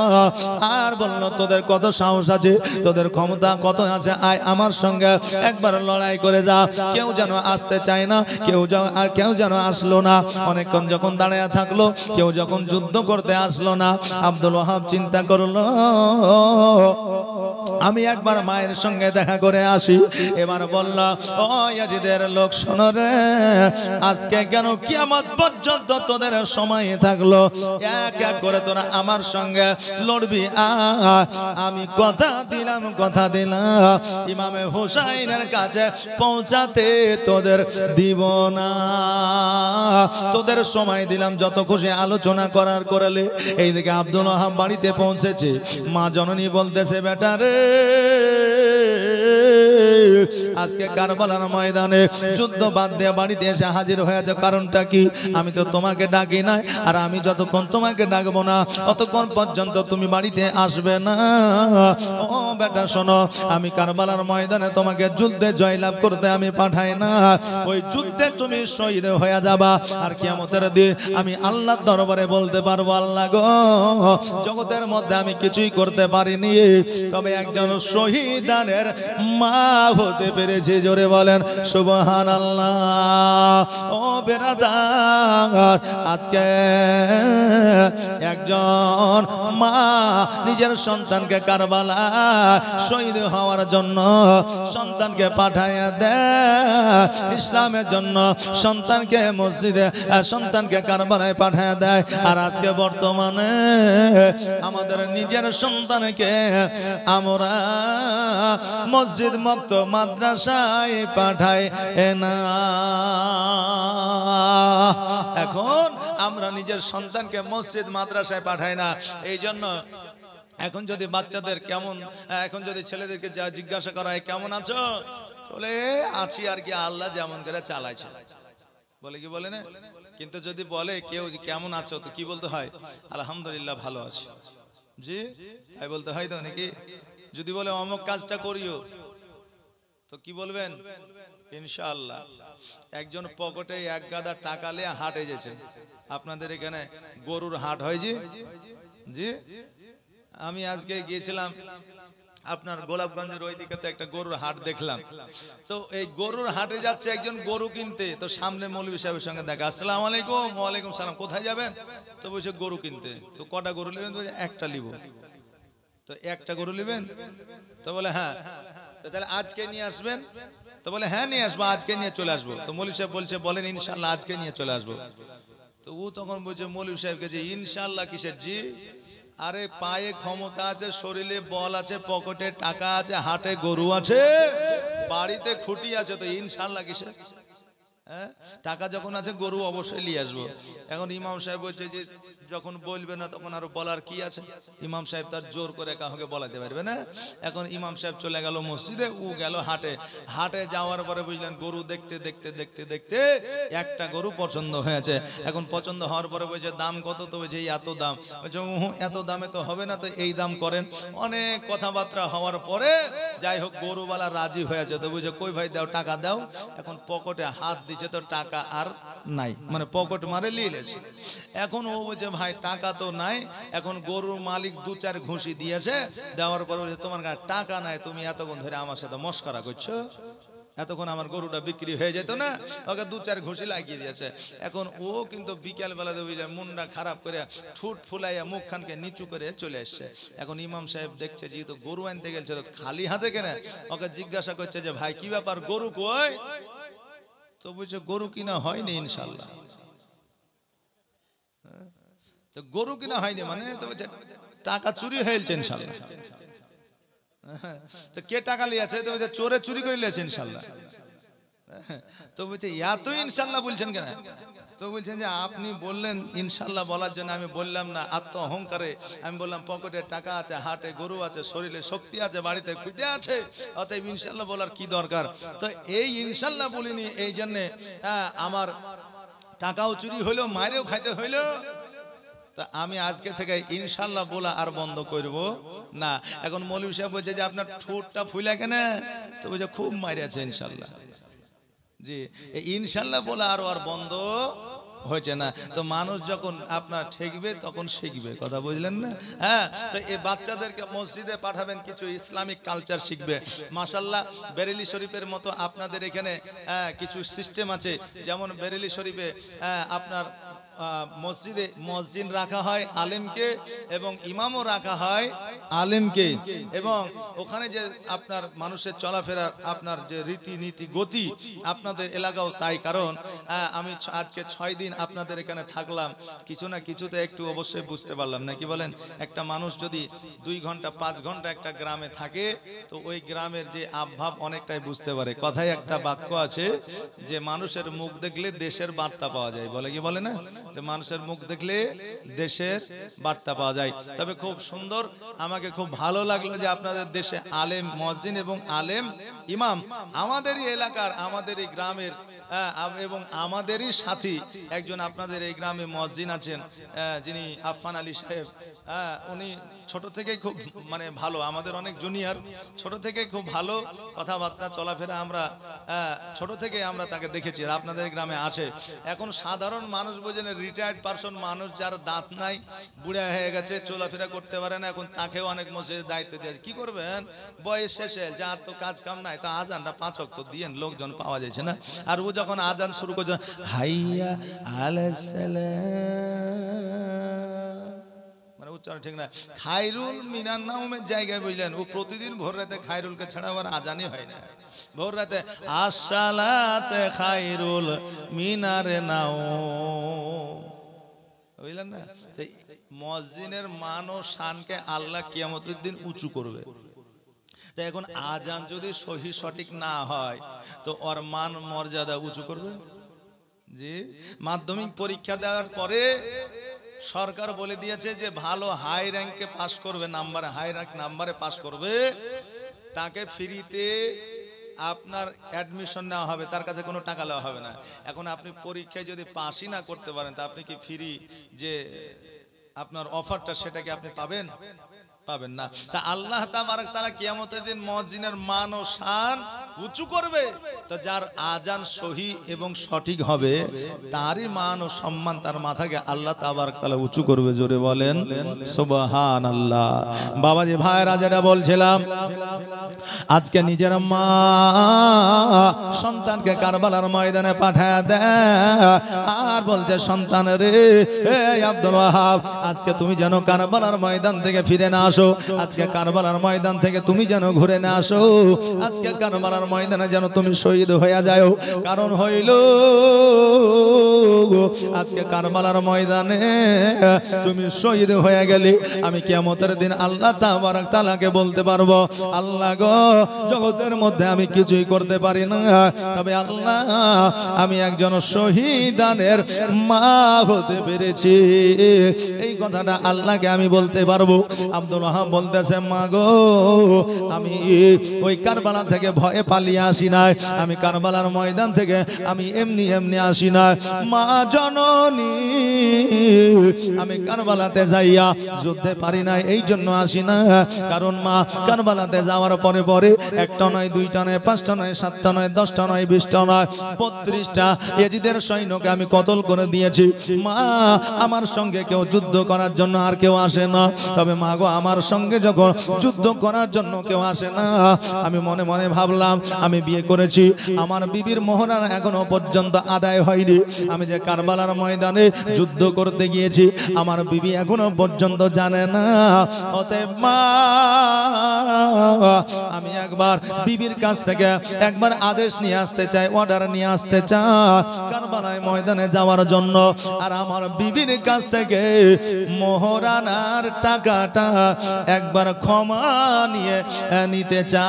আর বলল, তোদের কত সাহস আছে, তোদের ক্ষমতা কত আছে, আয় আমার সঙ্গে একবার লড়াই করে যা। কেউ যেন আসতে চায় না, কেউ যেন আসলো না। অনেকক্ষণ যখন দাঁড়ায় থাকলো, কেউ যখন যুদ্ধ করতে আসলো না, আব্দুল ওয়াহাব চিন্তা করলো, আমি একবার মায়ের সঙ্গে দেখা করে আসি। এবার বলল, ও ইয়াজিদের লোক শোনো রে, আজকে কেন কিয়ামত পর্যন্ত তোদের সময় থাকলো, এক এক করে তোরা আমার সঙ্গে লড়বি। আমি কথা দিলাম ইমামে হুসাইনের কাছে পৌঁছাতে তোদের দিব না, তোদের সময় দিলাম, যত খুশি আলোচনা করার করলে। এইদিকে আব্দুল ওয়াহাব বাড়িতে পৌঁছেছে, মা জননী বলতেছে, বেটা রে, আজকে কারবালার ময়দানে যুদ্ধ বাদ দিয়ে বাড়িতে এসে হাজির হয়েছে, কারণটা কি? আমি তো তোমাকে ডাকি নাই, আর আমি যতক্ষণ তোমাকে ডাকবো না ততক্ষণ পর্যন্ত তুমি বাড়িতে আসবে না। ও বেটা শোনো, আমি কারবালার ময়দানে তোমাকে যুদ্ধে জয়লাভ করতে আমি পাঠাই না, ওই যুদ্ধে তুমি শহীদ হয়ে যাবা। আর কিয়ামতের দিন আমি আল্লাহর দরবারে বলতে পারবো, আল্লাহ গো, জগতের মধ্যে আমি কিছুই করতে পারিনি, তবে একজন শহীদানের মা হতে পেরেছি। জোরে বলেন সুবহানাল্লাহ। ও বেরাদার, আজকে একজন মা নিজের সন্তানকে কারবালা শহীদ হওয়ার জন্য সন্তানকে পাঠাইয়া দেয়, ইসলামের জন্য সন্তানকে মসজিদে, সন্তানকে কারবালায় পাঠাইয়া দেয়। আর আজকে বর্তমানে আমাদের নিজের সন্তানকে আমরা মসজিদ মুক্ত মাদ্রাসায় পাঠাই না। এখন আমরা নিজের সন্তানকে মসজিদ মাদ্রাসায় পাঠাই না। এই জন্য এখন যদি বাচ্চাদের কেমন, এখন যদি ছেলেদেরকে যা জিজ্ঞাসা করা হয়, কেমন আছো, বলে আছি আর কি, আল্লাহ যেমন করে চালাইছে, বলে কি বলে না। কিন্তু যদি বলে কেউ কেমন আছো, তো কি বলতে হয়? আলহামদুলিল্লাহ ভালো আছি, জি তাই বলতে হয় তো নাকি? যদি বলে অমুক কাজটা করিও, তো কি বলবেন? ইনশাআল্লাহ। একজন পকেটে এক গাদা টাকা নিয়ে হাটে গেছে, আপনাদের এখানে গরুর হাট হয় জি, জি আমি আজকে গিয়েছিলাম আপনার গোলাপগঞ্জের ওই দিকে, তো একটা গরুর হাট দেখলাম। তো এই গরুর হাটে যাচ্ছে একজন গরু কিনতে, তো সামনে মৌলভী সাহেবের সঙ্গে দেখা, আসসালামু আলাইকুম। ওয়ালাইকুম সালাম। কোথায় যাবেন? তো বলছে গরু কিনতে। তো কটা গরু নেবেন? তো একটা নিব। তো একটা গরু নেবেন? তো বলে হ্যাঁ। তো তাহলে আজকে নিয়ে আসবেন? তো বলে হ্যাঁ নিয়ে আসবো, আজকে নিয়ে চলে আসবো। তো মৌলভী সাহেব বলছে, বলেন ইনশাআল্লাহ আজকে নিয়ে চলে আসবো। তো ও তখন বলছে মৌলভী সাহেবকে, যে ইনশাআল্লাহ কিসের জি? আরে পায়ে ক্ষমতা আছে, শরীরে বল আছে, পকেটে টাকা আছে, হাটে গরু আছে, বাড়িতে খুঁটি আছে, তো ইনশাআল্লাহ কিসের? টাকা যখন আছে গরু অবশ্যই নিয়ে আসবো। এখন ইমাম সাহেব বলছে যে যখন বলবে না তখন আর বলার কি আছে? ইমাম সাহেব তার জোর করে কাউকে বলাতে পারবে না। এখন ইমাম সাহেব চলে গেল মসজিদে, ও গেল হাটে। হাটে যাওয়ার পরে বুঝলেন গরু দেখতে দেখতে দেখতে দেখতে একটা গরু পছন্দ হয়েছে। এখন পছন্দ হওয়ার পরে বলছে দাম কত? তো বলছে এত দাম। বলছে এত দামে তো হবে না, তো এই দাম করেন। অনেক কথাবার্তা হওয়ার পরে যাই হোক গরুওয়ালা রাজি হয়েছে। তো বুঝে কই ভাই দাও, টাকা দাও। এখন পকেটে হাত দিচ্ছে তো টাকা আর নাই, মানে পকেট মারে লিয়েছে। এখন ও বলছে ভাই টাকা তো নাই। এখন গরুর মালিক 2-4 ঘুষি দিয়েছে, দেওয়ার পর বলছে তোমার কাছে টাকা নাই, তুমি এতক্ষণ ধরে আমার সাথে মস্করা করছো, এতক্ষণ আমার গরুটা বিক্রি হয়ে যেত না। ওকে 2-4 ঘুষি লাগিয়ে দিয়েছে। এখন ও কিন্তু বিকেল বেলাতে বুঝলেন মুন্ডা খারাপ করে ঠুট ফুলাইয়া মুখখানকে নিচু করে চলে এসছে। এখন ইমাম সাহেব দেখছে যেহেতু গরু আনতে গেছে খালি হাতে কেন, ওকে জিজ্ঞাসা করছে যে ভাই কি ব্যাপার, গরু কই? তো বলছে গরু কিনা হয়নি ইনশাল্লাহ। তো গরু কিনা হয়নি মানে? তো বলছে টাকা চুরি হয়েছে ইনশাল্লাহ। তো কে টাকা লিয়েছে? তো বলছে চোরে চুরি করে লিয়েছে ইনশাল্লাহ। তো বলছে এত ইনশাল্লাহ বলছেন কেন? তো বলছেন যে আপনি বললেন ইনশাল্লাহ বলার জন্য, আমি বললাম না আত্ম অহংকারে। আমি বললাম পকেটে টাকা আছে, হাটে গরু আছে, শরীরে শক্তি আছে, বাড়িতে খুঁটে আছে, অতএব ইনশাল্লাহ বলার কি দরকার? তো এই ইনশাল্লাহ বলিনি, এই জন্যে আমার টাকাও চুরি হইলো, মায়েরও খাইতে হইলো। তা আমি আজকে থেকে ইনশাল্লাহ বলা আর বন্ধ করব না। এখন মৌলভী সাহেব বলছে যে আপনার ঠোঁটটা ফুলে কেন? তো বলছে খুব মারিয়াছে ইনশাল্লাহ। জি, ইনশাল্লাহ বলা আর বন্ধ হয়েছে না। তো মানুষ যখন আপনার ঠেকবে তখন শিখবে, কথা বুঝলেন না? হ্যাঁ, তো এই বাচ্চাদেরকে মসজিদে পাঠাবেন, কিছু ইসলামিক কালচার শিখবে। মাশাআল্লাহ বেরেলি শরীফের মতো আপনাদের এখানে কিছু সিস্টেম আছে। যেমন বেরেলি শরীফে আপনার মসজিদে মসজিদ রাখা হয় আলেমকে, এবং ইমামও রাখা হয় আলেমকে। এবং ওখানে যে আপনার মানুষের চলাফেরার আপনার যে রীতিনীতি গতি আপনাদের এলাকাও তাই। কারণ আমি আজকে 6 দিন আপনাদের এখানে থাকলাম, কিছু না কিছুতে একটু অবশ্যই বুঝতে পারলাম, নাকি বলেন? একটা মানুষ যদি 2 ঘন্টা 5 ঘন্টা একটা গ্রামে থাকে, তো ওই গ্রামের যে আবভাব অনেকটাই বুঝতে পারে। কথায় একটা বাক্য আছে যে মানুষের মুখ দেখলে দেশের বার্তা পাওয়া যায়, বলে কি বলে না? যে মানুষের মুখ দেখলে দেশের বার্তা পাওয়া যায়। তবে খুব সুন্দর, আমাকে খুব ভালো লাগলো যে আপনাদের দেশে আলেম মুয়াজ্জিন এবং আলেম ইমাম আমাদেরই এলাকার, আমাদেরই গ্রামের এবং আমাদেরই সাথী একজন আপনাদের এই গ্রামে মুয়াজ্জিন আছেন, যিনি আফফান আলী সাহেব। উনি ছোট থেকেই খুব মানে ভালো, আমাদের অনেক জুনিয়র, ছোট থেকেই খুব ভালো কথাবার্তা চলাফেরা, আমরা ছোট থেকে আমরা তাকে দেখেছি। আপনাদের গ্রামে আছে। এখন সাধারণ মানুষ বোঝেন, রিটায়ার্ড পারসন মানুষ যার দাঁত নাই, বুড়া হয়ে গেছে, চলাফেরা করতে পারে না, এখন তাকেও অনেক মসজিদের দায়িত্ব দিয়ে কি করবেন? বয়স শেষে যার তো কাজ কাম নাই, তা আজানটা 5 ওয়াক্ত দিয়েন, লোকজন পাওয়া যাচ্ছে না। আর ও যখন আজান শুরু করছে হাইয়া আলাইহিস সালাম, মানে উচ্চারণ ঠিক না। খায়রুল মিনান নাউমের জায়গায় বুঝলেন, ও প্রতিদিন ভোর রাতে খায়রুলকে ছাড়া আবার আজানই হয় না। ভোর রাতে আসসালাতে খায়রুল মিনার নাউম, বুঝলেন না? মুয়াজ্জিনের মান ও শানকে আল্লাহ কিয়ামতের দিন উঁচু করবে। তো এখন আজান যদি সহি সঠিক না হয়, তো ওর মান মর্যাদা উঁচু করবে। জি, মাধ্যমিক পরীক্ষা দেওয়ার পরে সরকার বলে দিয়েছে যে ভালো হাই র্যাঙ্কে পাস করবে, নাম্বারে হাই র্যাঙ্ক নাম্বারে পাস করবে, তাকে ফ্রিতে আপনার অ্যাডমিশন নেওয়া হবে, তার কাছে কোনো টাকা নেওয়া হবে না। এখন আপনি পরীক্ষায় যদি পাসই না করতে পারেন, তা আপনি কি ফ্রি যে আপনার অফারটা সেটা কি আপনি পাবেন? পাবেন না। তা আল্লাহ তাআলা কিয়ামতের দিন মুয়াজ্জিনের মান ও শান উঁচু করবে। তো যার আজান সহি এবং সঠিক হবে, তারই মান ও সম্মান, তার মাথাকে আল্লাহ তাআলা উঁচু করবে। জোরে বলেন সুবহানাল্লাহ। বাবাজি ভাইরা, যেটা বলছিলাম, আজকে নিজের মা সন্তানকে কারবালার ময়দানে পাঠায় দেয়, আর বলছে সন্তান রে, এই আব্দুল ওয়াহাব, আজকে তুমি যেন কারবালার ময়দান থেকে ফিরে না আসো, আজকে কারবালার ময়দান থেকে তুমি যেন ঘুরে না আসো, আজকে কারবালার ময়দানে যেন তুমি শহীদ হয়ে যাও। কারণ হইল আজকে কারবালার ময়দানে তুমি শহীদ হয়ে গেলে আমি কিয়ামতের দিন আল্লাহ তাবারক তাআলাকে বলতে পারবো, আল্লাহ গো, জগতের মধ্যে আমি কিছুই করতে পারি না, তবে আল্লাহ আমি একজন শহীদানের মা হতে পেরেছি। এই কথাটা আল্লাহকে আমি বলতে পারবো। আব্দুল ওয়াহাব বলতেছে, মা গো, আমি ওই কারবালা থেকে ভয়ে পালিয়ে আসি না, আমি কারবালার ময়দান থেকে আমি এমনি এমনি আসি না, মা জননী আমি কারবালাতে যাইয়া যুদ্ধে পারি না এই জন্য আসি না। কারণ মা কারবালাতে যাওয়ার পরে পরে একটা নয়, দুইটা নয়, পাঁচটা নয়, সাতটা নয়, 10টা নয়, 20টা নয়, 32টা ইয়াজিদের সৈন্যকে আমি কতল করে দিয়েছি। মা আমার সঙ্গে কেউ যুদ্ধ করার জন্য আর কেউ আসে না, তবে মা গো, আমার সঙ্গে যখন যুদ্ধ করার জন্য কেউ আসে না, আমি মনে মনে ভাবলাম আমি বিয়ে করেছি, আমার বিবির মোহরার এখনো পর্যন্ত আদায় হয়নি, আমি যে কারবালার ময়দানে যুদ্ধ করতে গিয়েছি আমার বিবি এখনো পর্যন্ত জানে না। অতএব মা আমি একবার বিবির কাছ থেকে একবার আদেশ নিয়ে আসতে চাই, অর্ডার নিয়ে আসতে চাই কারবালার ময়দানে যাওয়ার জন্য। আর আমার বিবির কাছ থেকে মোহরানার টাকাটা একবার ক্ষমা নিয়ে নিতে চাই।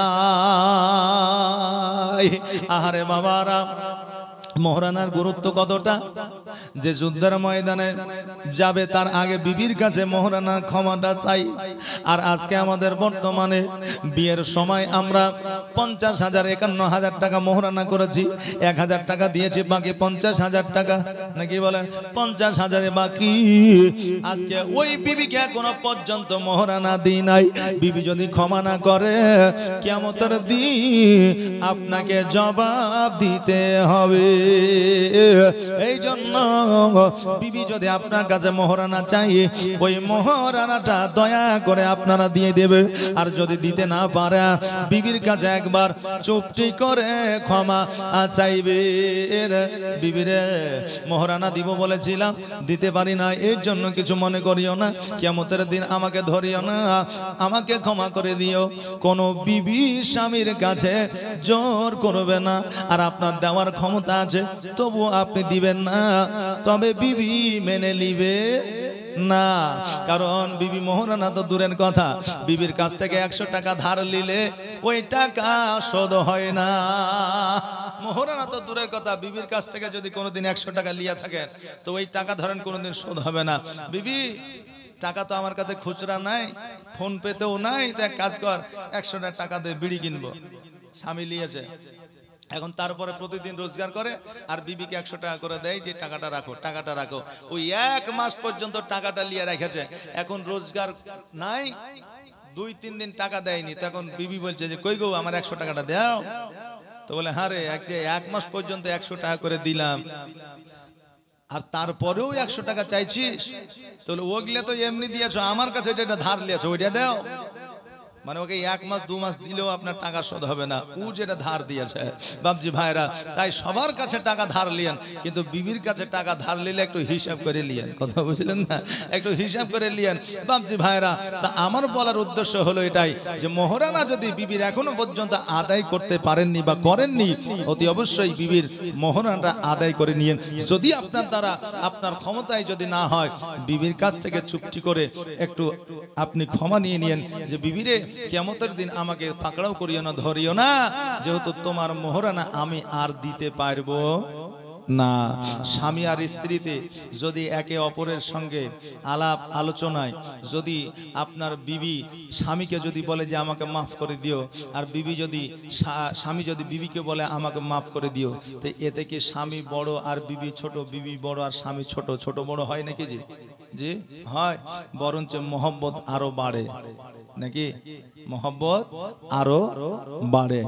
আহারে বাবারা, মোহরানার গুরুত্ব কতটা, যে যুদ্ধের ময়দানে যাবে তার আগে বিবির কাছে মোহরানার ক্ষমাটা চাই। আর আজকে আমাদের বর্তমানে বিয়ের সময় আমরা 50,000 51,000 টাকা মোহরানা করেছি, 1,000 টাকা দিয়েছি, বাকি 50,000 টাকা, নাকি বলেন 50,000 বাকি। আজকে ওই বিবিকে এখনো পর্যন্ত মোহরানা দিই নাই। বিবি যদি ক্ষমা না করে কিয়ামতের দিন আপনাকে জবাব দিতে হবে। এই জন্য বিবি যদি আপনার কাছে মোহরানা চাই, ওই মোহরানাটা দয়া করে আপনারা দিয়ে দেবে। আর যদি দিতে না পারে বিবির কাছে একবার চুপটি করে ক্ষমা চাইবে। বিবিরে মোহরানা দিব বলেছিলাম, দিতে পারি না, এর জন্য কিছু মনে করিও না, কিয়ামতের দিন আমাকে ধরিও না, আমাকে ক্ষমা করে দিও। কোনো বিবি স্বামীর কাছে জোর করবে না, আর আপনার দেওয়ার ক্ষমতা আছে তবু আপনি দিবেন না, তবে বিবি মেনে নিবে না। কারণ বিবি মোহরানা তো দূরের কথা, বিবির কাছ থেকে 100 টাকা ধার নিলে ওই টাকা শোধ হয় না। মোহরানা তো দূরের কথা, বিবির কাছ থেকে যদি কোনোদিন 100 টাকা লিয়া থাকেন তো ওই টাকা ধরেন কোনোদিন শোধ হবে না। বিবি, টাকা তো আমার কাছে খুচরা নাই, ফোন পেতেও নাই, তো এক কাজ কর, 100 টাকা দিয়ে বিড়ি কিনবো। স্বামী লিয়েছে, এখন তারপরে প্রতিদিন রোজগার করে আর বিবিকে 100 টাকা করে দেয় যে টাকাটা রাখো, টাকাটা রাখো। ওই 1 মাস পর্যন্ত টাকাটা লিয়ে রেখেছে, এখন রোজগার নাই, 2-3 দিন টাকা দেয়নি, তখন বিবি বলছে যে কই গো, আমার 100 টাকাটা দাও। তো বলে, হ্যাঁ রে, 1 মাস পর্যন্ত 100 টাকা করে দিলাম, আর তারপরেও 100 টাকা চাইছিস? তো ওগুলো তো এমনি দিয়েছো, আমার কাছে এটা ধার লিয়েছো, ওইটা দাও। মানে ওকে 1 মাস 2 মাস দিলেও আপনার টাকা শোধ হবে না, ও যেটা ধার দিয়েছে। বাবজি ভাইরা, তাই সবার কাছে টাকা ধার লিয়েন, কিন্তু বিবির কাছে টাকা ধার নিলে একটু হিসাব করে লিয়েন। কথা বুঝলেন না? একটু হিসাব করে লিয়েন বাবজি ভাইরা। তা আমার বলার উদ্দেশ্য হলো এটাই, যে মোহরানা যদি বিবির এখনো পর্যন্ত আদায় করতে পারেননি বা করেননি, অতি অবশ্যই বিবির মোহরানাটা আদায় করে নিয়েন। যদি আপনার দ্বারা, আপনার ক্ষমতায় যদি না হয়, বিবির কাছ থেকে চুক্তি করে একটু আপনি ক্ষমা নিয়ে নিয়েন, যে বিবিরে কিয়ামতের দিন আমাকে পাকড়াও করিও না, ধরিও না, যেহেতু তোমার মোহরানা আমি আর দিতে পারবো না। স্বামী আর স্ত্রীতে যদি একে অপরের সঙ্গে আলাপ আলোচনায় যদি আপনার বিবি স্বামীকে যদি বলে যে আমাকে মাফ করে দিও, আর বিবি যদি স্বামী যদি বিবিকে বলে আমাকে মাফ করে দিও, তো এতে কি স্বামী বড় আর বিবি ছোট, বিবি বড় আর স্বামী ছোট, ছোট বড় হয় নাকি? জি জি হয়, বরঞ্চ মহব্বত আরো বাড়ে, নাকি মহব্বত আরো বাড়ে।